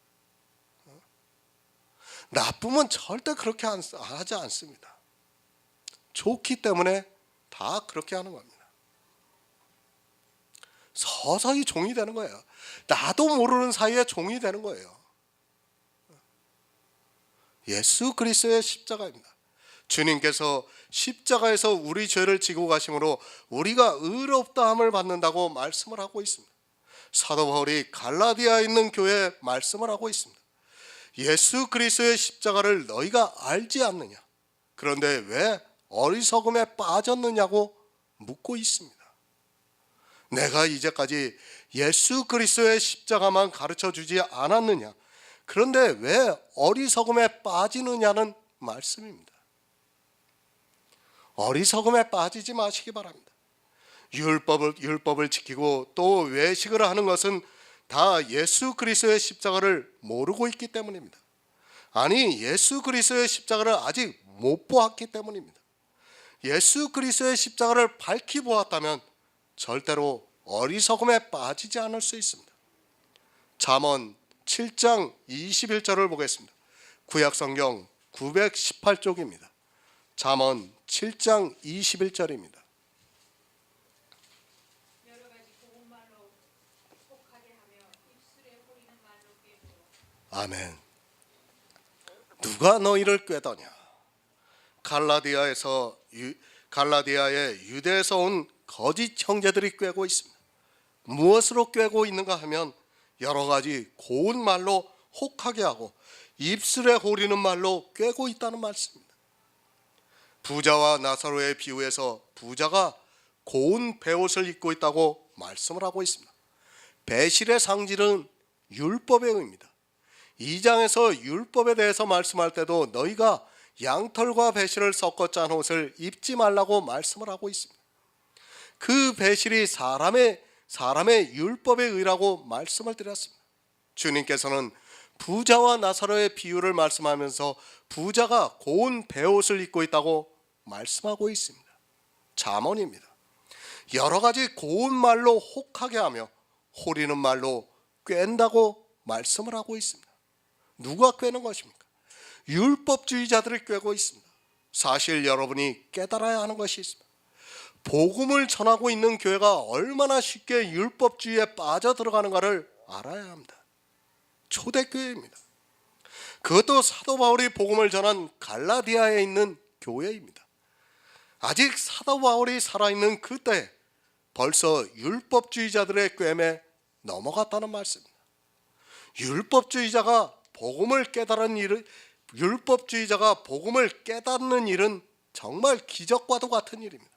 나쁘면 절대 그렇게 하지 않습니다. 좋기 때문에 다 그렇게 하는 겁니다. 서서히 종이 되는 거예요. 나도 모르는 사이에 종이 되는 거예요. 예수 그리스도의 십자가입니다. 주님께서 십자가에서 우리 죄를 지고 가심으로 우리가 의롭다함을 받는다고 말씀을 하고 있습니다. 사도 바울이 갈라디아에 있는 교회에 말씀을 하고 있습니다. 예수 그리스도의 십자가를 너희가 알지 않느냐? 그런데 왜 어리석음에 빠졌느냐고 묻고 있습니다. 내가 이제까지 예수 그리스도의 십자가만 가르쳐 주지 않았느냐? 그런데 왜 어리석음에 빠지느냐는 말씀입니다. 어리석음에 빠지지 마시기 바랍니다. 율법을 지키고 또 외식을 하는 것은 다 예수 그리스도의 십자가를 모르고 있기 때문입니다. 아니, 예수 그리스도의 십자가를 아직 못 보았기 때문입니다. 예수 그리스도의 십자가를 밝히 보았다면 절대로 어리석음에 빠지지 않을 수 있습니다. 잠언 7장 21절을 보겠습니다. 구약성경 918쪽입니다. 잠언 7장 21절입니다. 아멘. 누가 너희를 꾀더냐? 갈라디아의 유대에서 온 거짓 형제들이 꾀고 있습니다. 무엇으로 꾀고 있는가 하면 여러 가지 고운 말로 혹하게 하고 입술에 호리는 말로 꾀고 있다는 말씀입니다. 부자와 나사로의 비유에서 부자가 고운 베옷을 입고 있다고 말씀을 하고 있습니다. 배실의 상징은 율법의 의미입니다. 2장에서 율법에 대해서 말씀할 때도 너희가 양털과 배실을 섞어 짠 옷을 입지 말라고 말씀을 하고 있습니다. 그 배실이 사람의 율법의 의라고 말씀을 드렸습니다. 주님께서는 부자와 나사로의 비유를 말씀하면서 부자가 고운 베옷을 입고 있다고 말씀하고 있습니다. 잠언입니다. 여러 가지 고운 말로 혹하게 하며 호리는 말로 꿰다고 말씀을 하고 있습니다. 누가 꿰는 것입니까? 율법주의자들이 꿰고 있습니다. 사실 여러분이 깨달아야 하는 것이 있습니다. 복음을 전하고 있는 교회가 얼마나 쉽게 율법주의에 빠져들어가는가를 알아야 합니다. 초대교회입니다. 그것도 사도 바울이 복음을 전한 갈라디아에 있는 교회입니다. 아직 사도 바울이 살아있는 그때 벌써 율법주의자들의 꿰매 넘어갔다는 말씀입니다. 율법주의자가 복음을 깨닫는 일은 정말 기적과도 같은 일입니다.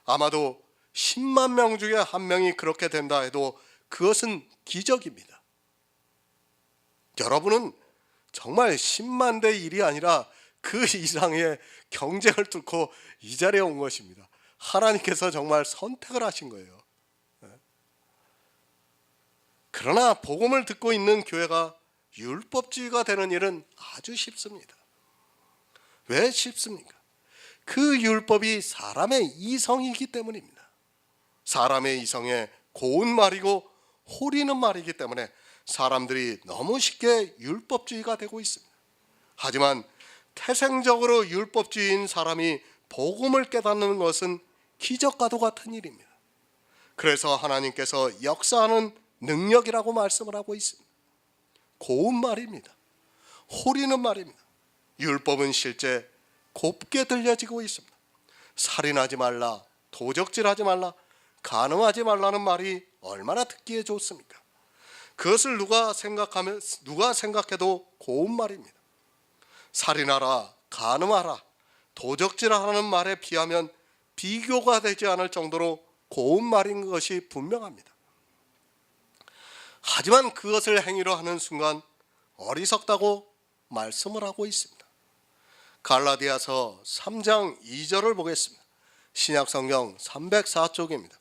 아마도 10만 명 중에 한 명이 그렇게 된다 해도 그것은 기적입니다. 여러분은 정말 10만 대 1이 아니라 그 이상의 경쟁을 뚫고 이 자리에 온 것입니다. 하나님께서 정말 선택을 하신 거예요. 그러나 복음을 듣고 있는 교회가 율법주의가 되는 일은 아주 쉽습니다. 왜 쉽습니까? 그 율법이 사람의 이성이기 때문입니다. 사람의 이성에 고운 말이고 호리는 말이기 때문에 사람들이 너무 쉽게 율법주의가 되고 있습니다. 하지만 태생적으로 율법주의인 사람이 복음을 깨닫는 것은 기적과도 같은 일입니다. 그래서 하나님께서 역사하는 능력이라고 말씀을 하고 있습니다. 고운 말입니다. 호리는 말입니다. 율법은 실제 곱게 들려지고 있습니다. 살인하지 말라, 도적질하지 말라, 간음하지 말라는 말이 얼마나 듣기에 좋습니까? 그것을 누가 생각해도 고운 말입니다. 살인하라, 간음하라, 도적질하라는 말에 비하면 비교가 되지 않을 정도로 고운 말인 것이 분명합니다. 하지만 그것을 행위로 하는 순간 어리석다고 말씀을 하고 있습니다. 갈라디아서 3장 2절을 보겠습니다. 신약성경 304쪽입니다.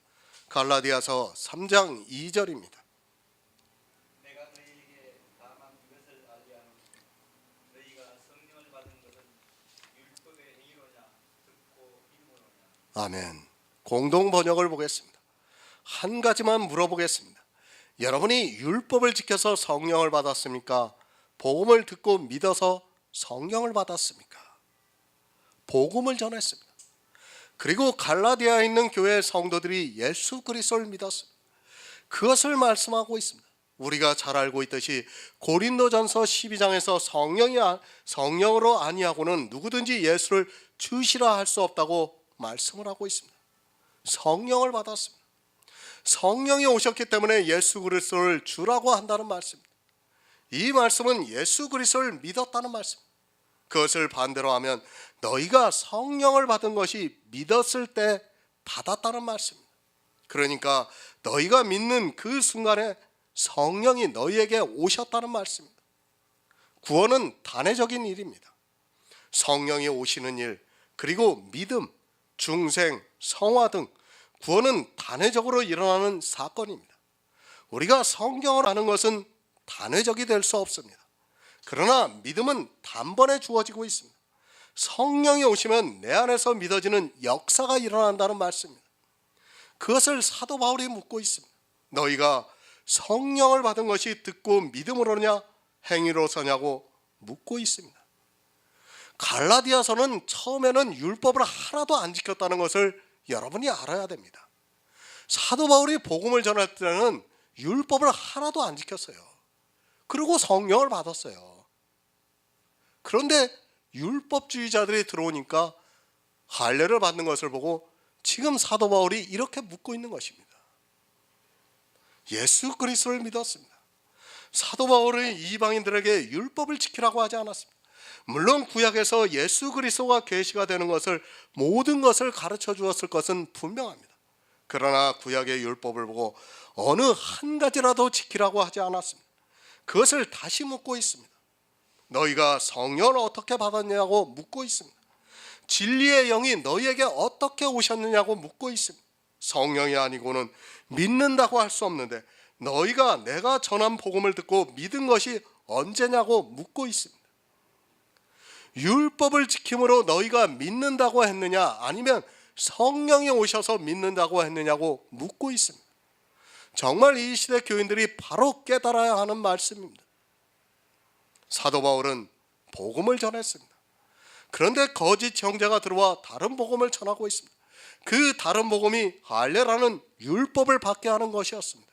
갈라디아서 3장 2절입니다. 내가 너희에게 다만 이것을 알게 하노니 너희가 성령을 받은 것은 율법의 행위로냐 듣고 믿음으로냐. 아멘. 공동 번역을 보겠습니다. 한 가지만 물어보겠습니다. 여러분이 율법을 지켜서 성령을 받았습니까? 복음을 듣고 믿어서 성령을 받았습니까? 복음을 전했습니다. 그리고 갈라디아에 있는 교회 성도들이 예수 그리스도를 믿었습니다. 그것을 말씀하고 있습니다. 우리가 잘 알고 있듯이 고린도전서 12장에서 성령으로 아니하고는 누구든지 예수를 주시라 할 수 없다고 말씀을 하고 있습니다. 성령을 받았습니다. 성령이 오셨기 때문에 예수 그리스도를 주라고 한다는 말씀입니다. 이 말씀은 예수 그리스도를 믿었다는 말씀입니다. 그것을 반대로 하면 너희가 성령을 받은 것이 믿었을 때 받았다는 말씀입니다. 그러니까 너희가 믿는 그 순간에 성령이 너희에게 오셨다는 말씀입니다. 구원은 단회적인 일입니다. 성령이 오시는 일, 그리고 믿음, 중생, 성화 등 구원은 단회적으로 일어나는 사건입니다. 우리가 성경을 아는 것은 단회적이 될 수 없습니다. 그러나 믿음은 단번에 주어지고 있습니다. 성령이 오시면 내 안에서 믿어지는 역사가 일어난다는 말씀입니다. 그것을 사도 바울이 묻고 있습니다. 너희가 성령을 받은 것이 듣고 믿음으로냐 행위로서냐고 묻고 있습니다. 갈라디아서는 처음에는 율법을 하나도 안 지켰다는 것을 여러분이 알아야 됩니다. 사도 바울이 복음을 전할 때는 율법을 하나도 안 지켰어요. 그리고 성령을 받았어요. 그런데 율법주의자들이 들어오니까 할례를 받는 것을 보고 지금 사도 바울이 이렇게 묻고 있는 것입니다. 예수 그리스도를 믿었습니다. 사도 바울은 이방인들에게 율법을 지키라고 하지 않았습니다. 물론 구약에서 예수 그리스도가 계시가 되는 것을 모든 것을 가르쳐 주었을 것은 분명합니다. 그러나 구약의 율법을 보고 어느 한 가지라도 지키라고 하지 않았습니다. 그것을 다시 묻고 있습니다. 너희가 성령을 어떻게 받았냐고 묻고 있습니다. 진리의 영이 너희에게 어떻게 오셨느냐고 묻고 있습니다. 성령이 아니고는 믿는다고 할 수 없는데 너희가 내가 전한 복음을 듣고 믿은 것이 언제냐고 묻고 있습니다. 율법을 지킴으로 너희가 믿는다고 했느냐 아니면 성령이 오셔서 믿는다고 했느냐고 묻고 있습니다. 정말 이 시대 교인들이 바로 깨달아야 하는 말씀입니다. 사도 바울은 복음을 전했습니다. 그런데 거짓 형제가 들어와 다른 복음을 전하고 있습니다. 그 다른 복음이 할례라는 율법을 받게 하는 것이었습니다.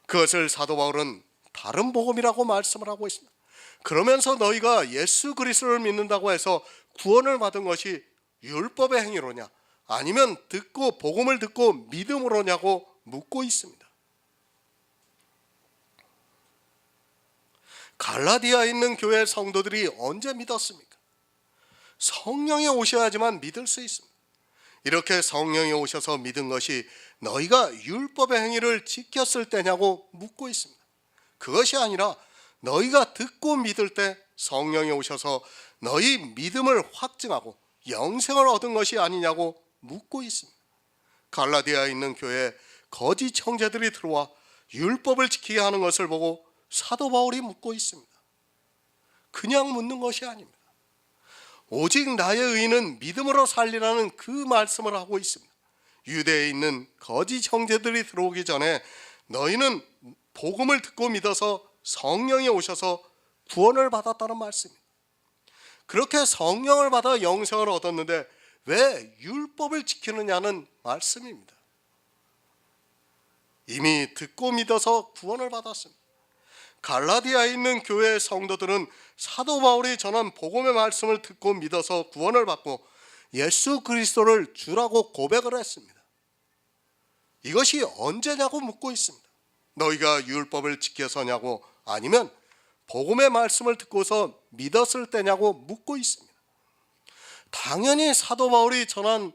그것을 사도 바울은 다른 복음이라고 말씀을 하고 있습니다. 그러면서 너희가 예수 그리스도를 믿는다고 해서 구원을 받은 것이 율법의 행위로냐 아니면 복음을 듣고 믿음으로냐고 묻고 있습니다. 갈라디아에 있는 교회 성도들이 언제 믿었습니까? 성령이 오셔야지만 믿을 수 있습니다. 이렇게 성령이 오셔서 믿은 것이 너희가 율법의 행위를 지켰을 때냐고 묻고 있습니다. 그것이 아니라 너희가 듣고 믿을 때 성령이 오셔서 너희 믿음을 확증하고 영생을 얻은 것이 아니냐고 묻고 있습니다. 갈라디아에 있는 교회에 거짓 형제들이 들어와 율법을 지키게 하는 것을 보고 사도 바울이 묻고 있습니다. 그냥 묻는 것이 아닙니다. 오직 나의 의는 믿음으로 살리라는 그 말씀을 하고 있습니다. 유대에 있는 거짓 형제들이 들어오기 전에 너희는 복음을 듣고 믿어서 성령이 오셔서 구원을 받았다는 말씀입니다. 그렇게 성령을 받아 영생을 얻었는데 왜 율법을 지키느냐는 말씀입니다. 이미 듣고 믿어서 구원을 받았습니다. 갈라디아에 있는 교회의 성도들은 사도 바울이 전한 복음의 말씀을 듣고 믿어서 구원을 받고 예수 그리스도를 주라고 고백을 했습니다. 이것이 언제냐고 묻고 있습니다. 너희가 율법을 지켜서냐고 아니면 복음의 말씀을 듣고서 믿었을 때냐고 묻고 있습니다. 당연히 사도 바울이 전한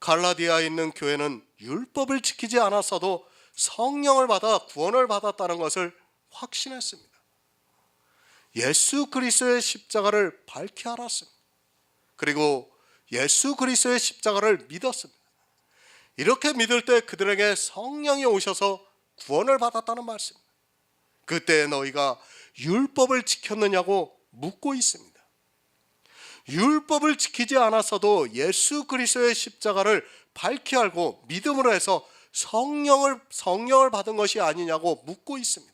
갈라디아에 있는 교회는 율법을 지키지 않았어도 성령을 받아 구원을 받았다는 것을 확신했습니다. 예수 그리스도의 십자가를 밝히 알았습니다. 그리고 예수 그리스도의 십자가를 믿었습니다. 이렇게 믿을 때 그들에게 성령이 오셔서 구원을 받았다는 말씀입니다. 그때 너희가 율법을 지켰느냐고 묻고 있습니다. 율법을 지키지 않았어도 예수 그리스도의 십자가를 밝히 알고 믿음으로 해서 성령을 받은 것이 아니냐고 묻고 있습니다.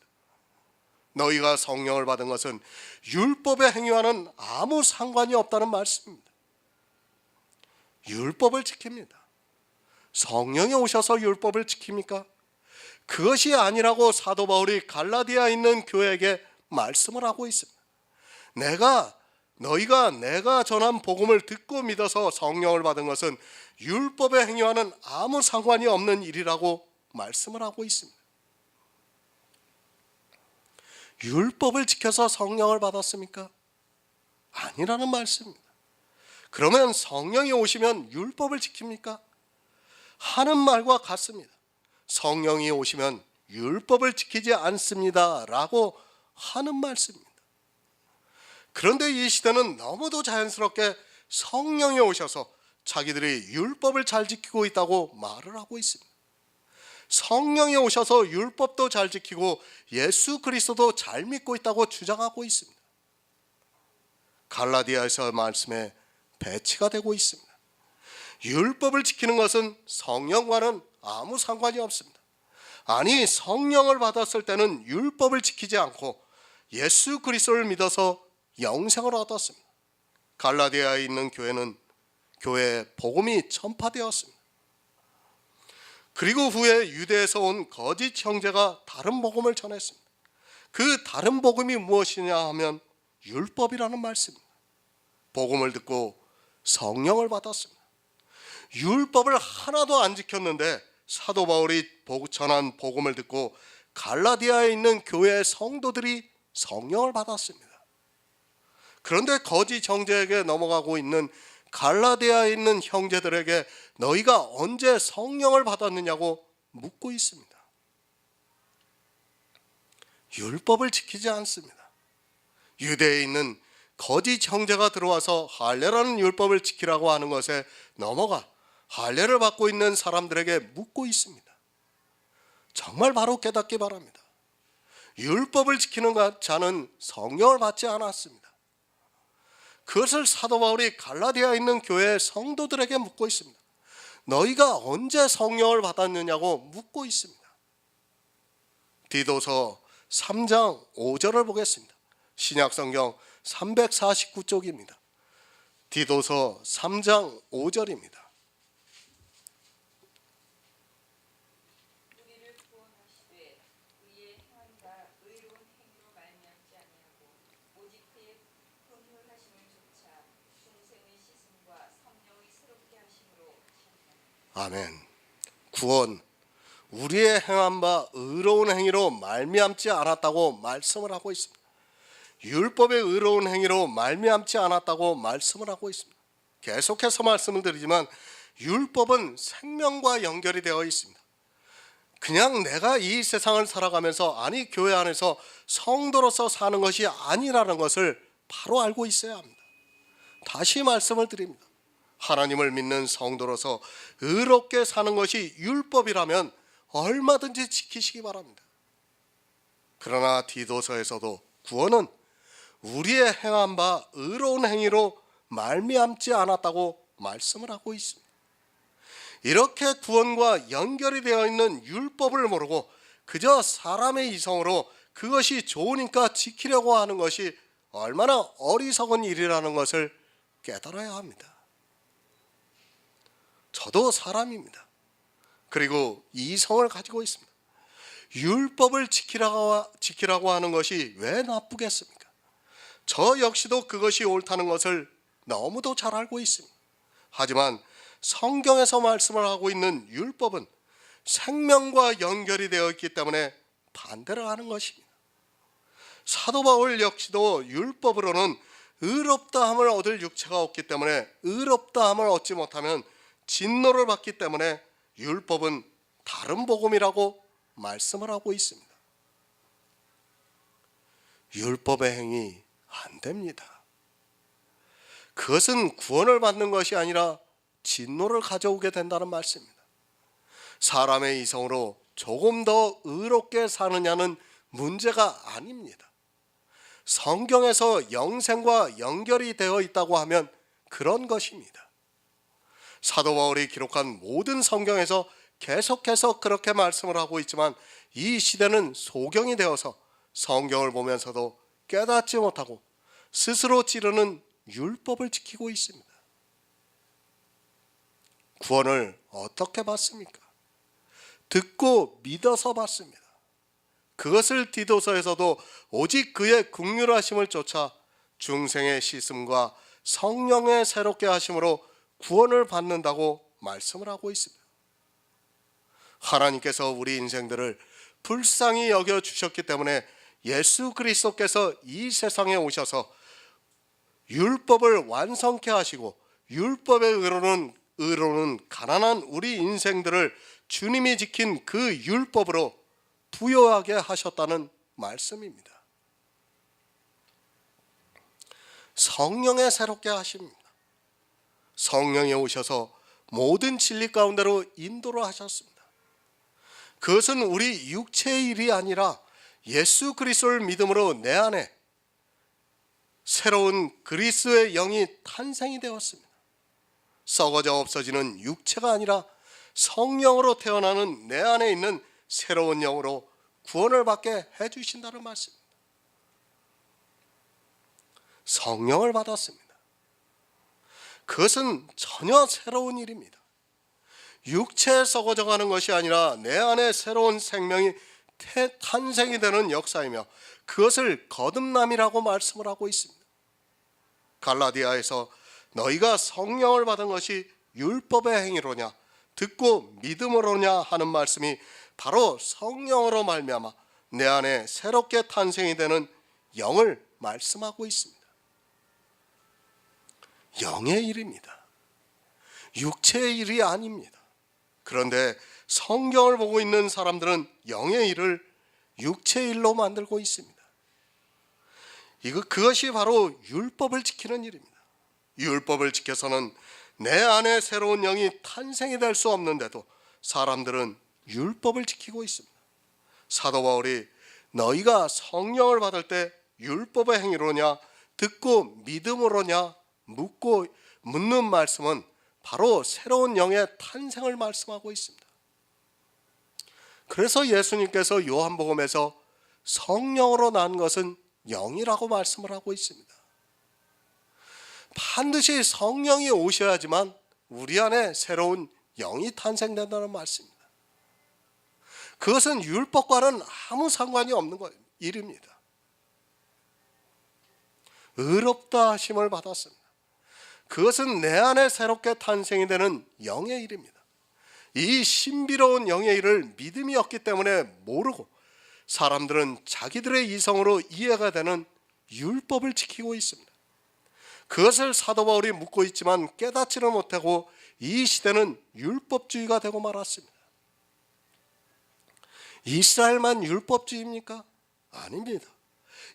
너희가 성령을 받은 것은 율법의 행위와는 아무 상관이 없다는 말씀입니다. 율법을 지킵니다. 성령이 오셔서 율법을 지킵니까? 그것이 아니라고 사도 바울이 갈라디아에 있는 교회에게 말씀을 하고 있습니다. 너희가 전한 복음을 듣고 믿어서 성령을 받은 것은 율법의 행위와는 아무 상관이 없는 일이라고 말씀을 하고 있습니다. 율법을 지켜서 성령을 받았습니까? 아니라는 말씀입니다. 그러면 성령이 오시면 율법을 지킵니까? 하는 말과 같습니다. 성령이 오시면 율법을 지키지 않습니다 라고 하는 말씀입니다. 그런데 이 시대는 너무도 자연스럽게 성령이 오셔서 자기들이 율법을 잘 지키고 있다고 말을 하고 있습니다. 성령이 오셔서 율법도 잘 지키고 예수 그리스도도 잘 믿고 있다고 주장하고 있습니다. 갈라디아에서 말씀에 배치가 되고 있습니다. 율법을 지키는 것은 성령과는 아무 상관이 없습니다. 아니, 성령을 받았을 때는 율법을 지키지 않고 예수 그리스도를 믿어서 영생을 얻었습니다. 갈라디아에 있는 교회에 복음이 전파되었습니다. 그리고 후에 유대에서 온 거짓 형제가 다른 복음을 전했습니다. 그 다른 복음이 무엇이냐 하면 율법이라는 말씀입니다. 복음을 듣고 성령을 받았습니다. 율법을 하나도 안 지켰는데 사도 바울이 전한 복음을 듣고 갈라디아에 있는 교회의 성도들이 성령을 받았습니다. 그런데 거짓 형제에게 넘어가고 있는 갈라디아에 있는 형제들에게 너희가 언제 성령을 받았느냐고 묻고 있습니다. 율법을 지키지 않습니다. 유대에 있는 거짓 형제가 들어와서 할례라는 율법을 지키라고 하는 것에 넘어가 할례를 받고 있는 사람들에게 묻고 있습니다. 정말 바로 깨닫기 바랍니다. 율법을 지키는 자는 성령을 받지 않았습니다. 그것을 사도 바울이 갈라디아에 있는 교회 성도들에게 묻고 있습니다. 너희가 언제 성령을 받았느냐고 묻고 있습니다. 디도서 3장 5절을 보겠습니다. 신약성경 349쪽입니다. 디도서 3장 5절입니다. 우리를 구원하시되 우리의 행함과 아멘. 구원, 우리의 행한 바 의로운 행위로 말미암지 않았다고 말씀을 하고 있습니다. 율법의 의로운 행위로 말미암지 않았다고 말씀을 하고 있습니다. 계속해서 말씀을 드리지만 율법은 생명과 연결이 되어 있습니다. 그냥 내가 이 세상을 살아가면서 아니 교회 안에서 성도로서 사는 것이 아니라는 것을 바로 알고 있어야 합니다. 다시 말씀을 드립니다. 하나님을 믿는 성도로서 의롭게 사는 것이 율법이라면 얼마든지 지키시기 바랍니다. 그러나 디도서에서도 구원은 우리의 행한 바 의로운 행위로 말미암지 않았다고 말씀을 하고 있습니다. 이렇게 구원과 연결이 되어 있는 율법을 모르고 그저 사람의 이성으로 그것이 좋으니까 지키려고 하는 것이 얼마나 어리석은 일이라는 것을 깨달아야 합니다. 저도 사람입니다. 그리고 이성을 가지고 있습니다. 율법을 지키라고 하는 것이 왜 나쁘겠습니까? 저 역시도 그것이 옳다는 것을 너무도 잘 알고 있습니다. 하지만 성경에서 말씀을 하고 있는 율법은 생명과 연결이 되어 있기 때문에 반대를 하는 것입니다. 사도 바울 역시도 율법으로는 의롭다함을 얻을 육체가 없기 때문에 의롭다함을 얻지 못하면 진노를 받기 때문에 율법은 다른 복음이라고 말씀을 하고 있습니다. 율법의 행위 안 됩니다. 그것은 구원을 받는 것이 아니라 진노를 가져오게 된다는 말씀입니다. 사람의 이성으로 조금 더 의롭게 사느냐는 문제가 아닙니다. 성경에서 영생과 연결이 되어 있다고 하면 그런 것입니다. 사도 바울이 기록한 모든 성경에서 계속해서 그렇게 말씀을 하고 있지만 이 시대는 소경이 되어서 성경을 보면서도 깨닫지 못하고 스스로 찌르는 율법을 지키고 있습니다. 구원을 어떻게 받습니까? 듣고 믿어서 받습니다. 그것을 디도서에서도 오직 그의 긍휼하심을 쫓아 중생의 씻음과 성령의 새롭게 하심으로 구원을 받는다고 말씀을 하고 있습니다. 하나님께서 우리 인생들을 불쌍히 여겨주셨기 때문에 예수 그리스도께서 이 세상에 오셔서 율법을 완성케 하시고 율법의 의로는 가난한 우리 인생들을 주님이 지킨 그 율법으로 부요하게 하셨다는 말씀입니다. 성령의 새롭게 하십니다. 성령이 오셔서 모든 진리 가운데로 인도를 하셨습니다. 그것은 우리 육체의 일이 아니라 예수 그리스도를 믿음으로 내 안에 새로운 그리스도의 영이 탄생이 되었습니다. 썩어져 없어지는 육체가 아니라 성령으로 태어나는 내 안에 있는 새로운 영으로 구원을 받게 해주신다는 말씀입니다. 성령을 받았습니다. 그것은 전혀 새로운 일입니다. 육체에 썩어져 가는 것이 아니라 내 안에 새로운 생명이 탄생이 되는 역사이며 그것을 거듭남이라고 말씀을 하고 있습니다. 갈라디아에서 너희가 성령을 받은 것이 율법의 행위로냐 듣고 믿음으로냐 하는 말씀이 바로 성령으로 말미암아 내 안에 새롭게 탄생이 되는 영을 말씀하고 있습니다. 영의 일입니다. 육체의 일이 아닙니다. 그런데 성경을 보고 있는 사람들은 영의 일을 육체의 일로 만들고 있습니다. 그것이 바로 율법을 지키는 일입니다. 율법을 지켜서는 내 안에 새로운 영이 탄생이 될 수 없는데도 사람들은 율법을 지키고 있습니다. 사도 바울이 너희가 성령을 받을 때 율법의 행위로냐 듣고 믿음으로냐 묻는 말씀은 바로 새로운 영의 탄생을 말씀하고 있습니다. 그래서 예수님께서 요한복음에서 성령으로 난 것은 영이라고 말씀을 하고 있습니다. 반드시 성령이 오셔야지만 우리 안에 새로운 영이 탄생된다는 말씀입니다. 그것은 율법과는 아무 상관이 없는 일입니다. 의롭다 하심을 받았습니다. 그것은 내 안에 새롭게 탄생이 되는 영의 일입니다. 이 신비로운 영의 일을 믿음이 없기 때문에 모르고 사람들은 자기들의 이성으로 이해가 되는 율법을 지키고 있습니다. 그것을 사도 바울이 묻고 있지만 깨닫지를 못하고 이 시대는 율법주의가 되고 말았습니다. 이스라엘만 율법주의입니까? 아닙니다.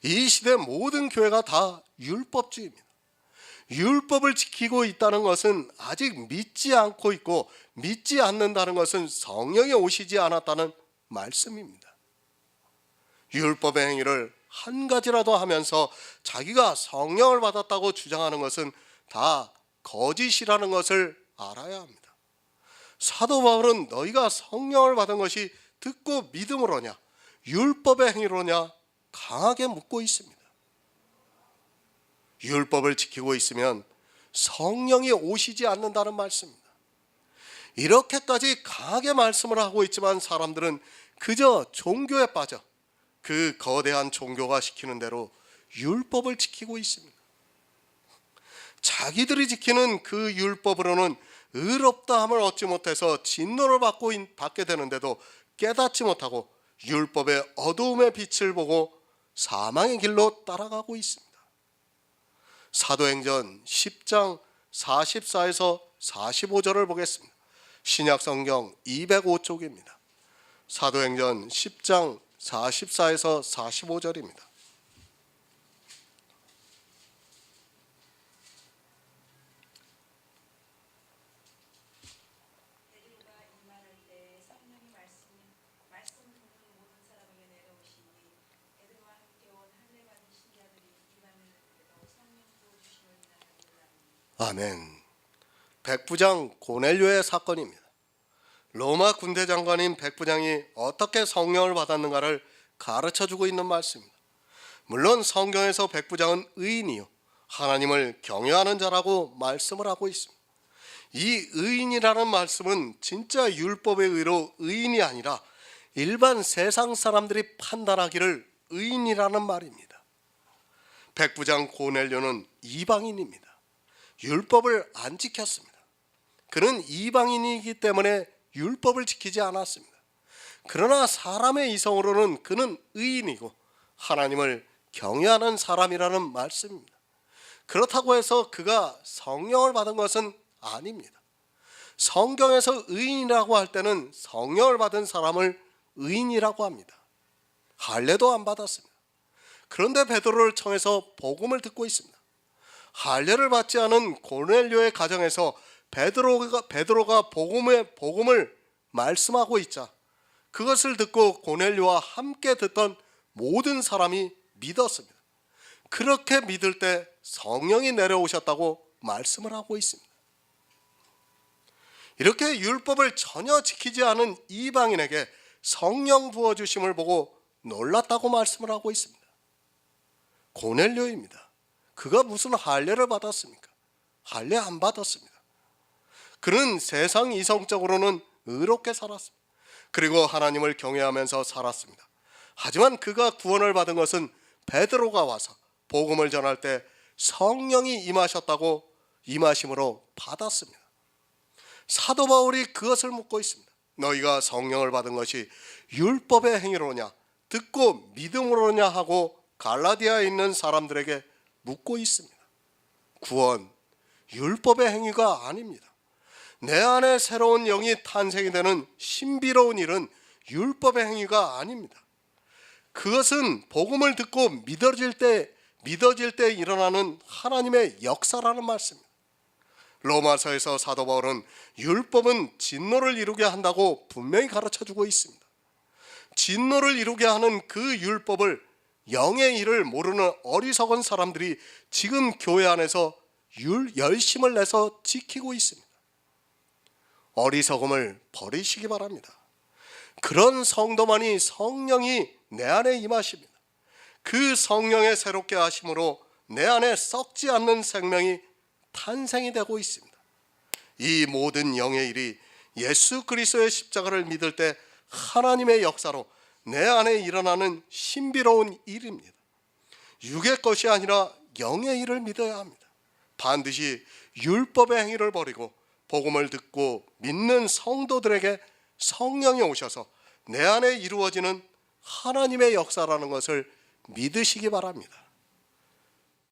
이 시대 모든 교회가 다 율법주의입니다. 율법을 지키고 있다는 것은 아직 믿지 않고 있고 믿지 않는다는 것은 성령이 오시지 않았다는 말씀입니다. 율법의 행위를 한 가지라도 하면서 자기가 성령을 받았다고 주장하는 것은 다 거짓이라는 것을 알아야 합니다. 사도 바울은 너희가 성령을 받은 것이 듣고 믿음으로냐 율법의 행위로냐 강하게 묻고 있습니다. 율법을 지키고 있으면 성령이 오시지 않는다는 말씀입니다. 이렇게까지 강하게 말씀을 하고 있지만 사람들은 그저 종교에 빠져 그 거대한 종교가 시키는 대로 율법을 지키고 있습니다. 자기들이 지키는 그 율법으로는 의롭다함을 얻지 못해서 진노를 받게 되는데도 깨닫지 못하고 율법의 어두움의 빛을 보고 사망의 길로 따라가고 있습니다. 사도행전 10장 44에서 45절을 보겠습니다. 신약성경 205쪽입니다. 사도행전 10장 44에서 45절입니다. 베드로가 이만할 때 성령이 말씀 듣는 모든 사람에게 내려오시니 베드로와 함께 온 할례 받은 신자들이 이만하는데도 성령 부어주심을 인하여 아멘. 백부장 고넬료의 사건입니다. 로마 군대 장관인 백부장이 어떻게 성령을 받았는가를 가르쳐주고 있는 말씀입니다. 물론 성경에서 백부장은 의인이요 하나님을 경외하는 자라고 말씀을 하고 있습니다. 이 의인이라는 말씀은 진짜 율법의 의로 의인이 아니라 일반 세상 사람들이 판단하기를 의인이라는 말입니다. 백부장 고넬료는 이방인입니다. 율법을 안 지켰습니다. 그는 이방인이기 때문에 율법을 지키지 않았습니다. 그러나 사람의 이성으로는 그는 의인이고 하나님을 경외하는 사람이라는 말씀입니다. 그렇다고 해서 그가 성령을 받은 것은 아닙니다. 성경에서 의인이라고 할 때는 성령을 받은 사람을 의인이라고 합니다. 할례도 안 받았습니다. 그런데 베드로를 청해서 복음을 듣고 있습니다. 할례를 받지 않은 고넬료의 가정에서 베드로가 복음을 말씀하고 있자 그것을 듣고 고넬료와 함께 듣던 모든 사람이 믿었습니다. 그렇게 믿을 때 성령이 내려오셨다고 말씀을 하고 있습니다. 이렇게 율법을 전혀 지키지 않은 이방인에게 성령 부어주심을 보고 놀랐다고 말씀을 하고 있습니다. 고넬료입니다. 그가 무슨 할례를 받았습니까? 할례 안 받았습니다. 그는 세상 이성적으로는 의롭게 살았습니다. 그리고 하나님을 경외하면서 살았습니다. 하지만 그가 구원을 받은 것은 베드로가 와서 복음을 전할 때 성령이 임하심으로 받았습니다. 사도 바울이 그것을 묻고 있습니다. 너희가 성령을 받은 것이 율법의 행위로냐 듣고 믿음으로냐 하고 갈라디아에 있는 사람들에게 묻고 있습니다. 구원, 율법의 행위가 아닙니다. 내 안에 새로운 영이 탄생이 되는 신비로운 일은 율법의 행위가 아닙니다. 그것은 복음을 듣고 믿어질 때 일어나는 하나님의 역사라는 말씀입니다. 로마서에서 사도 바울은 율법은 진노를 이루게 한다고 분명히 가르쳐주고 있습니다. 진노를 이루게 하는 그 율법을 영의 일을 모르는 어리석은 사람들이 지금 교회 안에서 열심을 내서 지키고 있습니다. 어리석음을 버리시기 바랍니다. 그런 성도만이 성령이 내 안에 임하십니다. 그 성령의 새롭게 하심으로 내 안에 썩지 않는 생명이 탄생이 되고 있습니다. 이 모든 영의 일이 예수 그리스도의 십자가를 믿을 때 하나님의 역사로 내 안에 일어나는 신비로운 일입니다. 육의 것이 아니라 영의 일을 믿어야 합니다. 반드시 율법의 행위를 버리고 복음을 듣고 믿는 성도들에게 성령이 오셔서 내 안에 이루어지는 하나님의 역사라는 것을 믿으시기 바랍니다.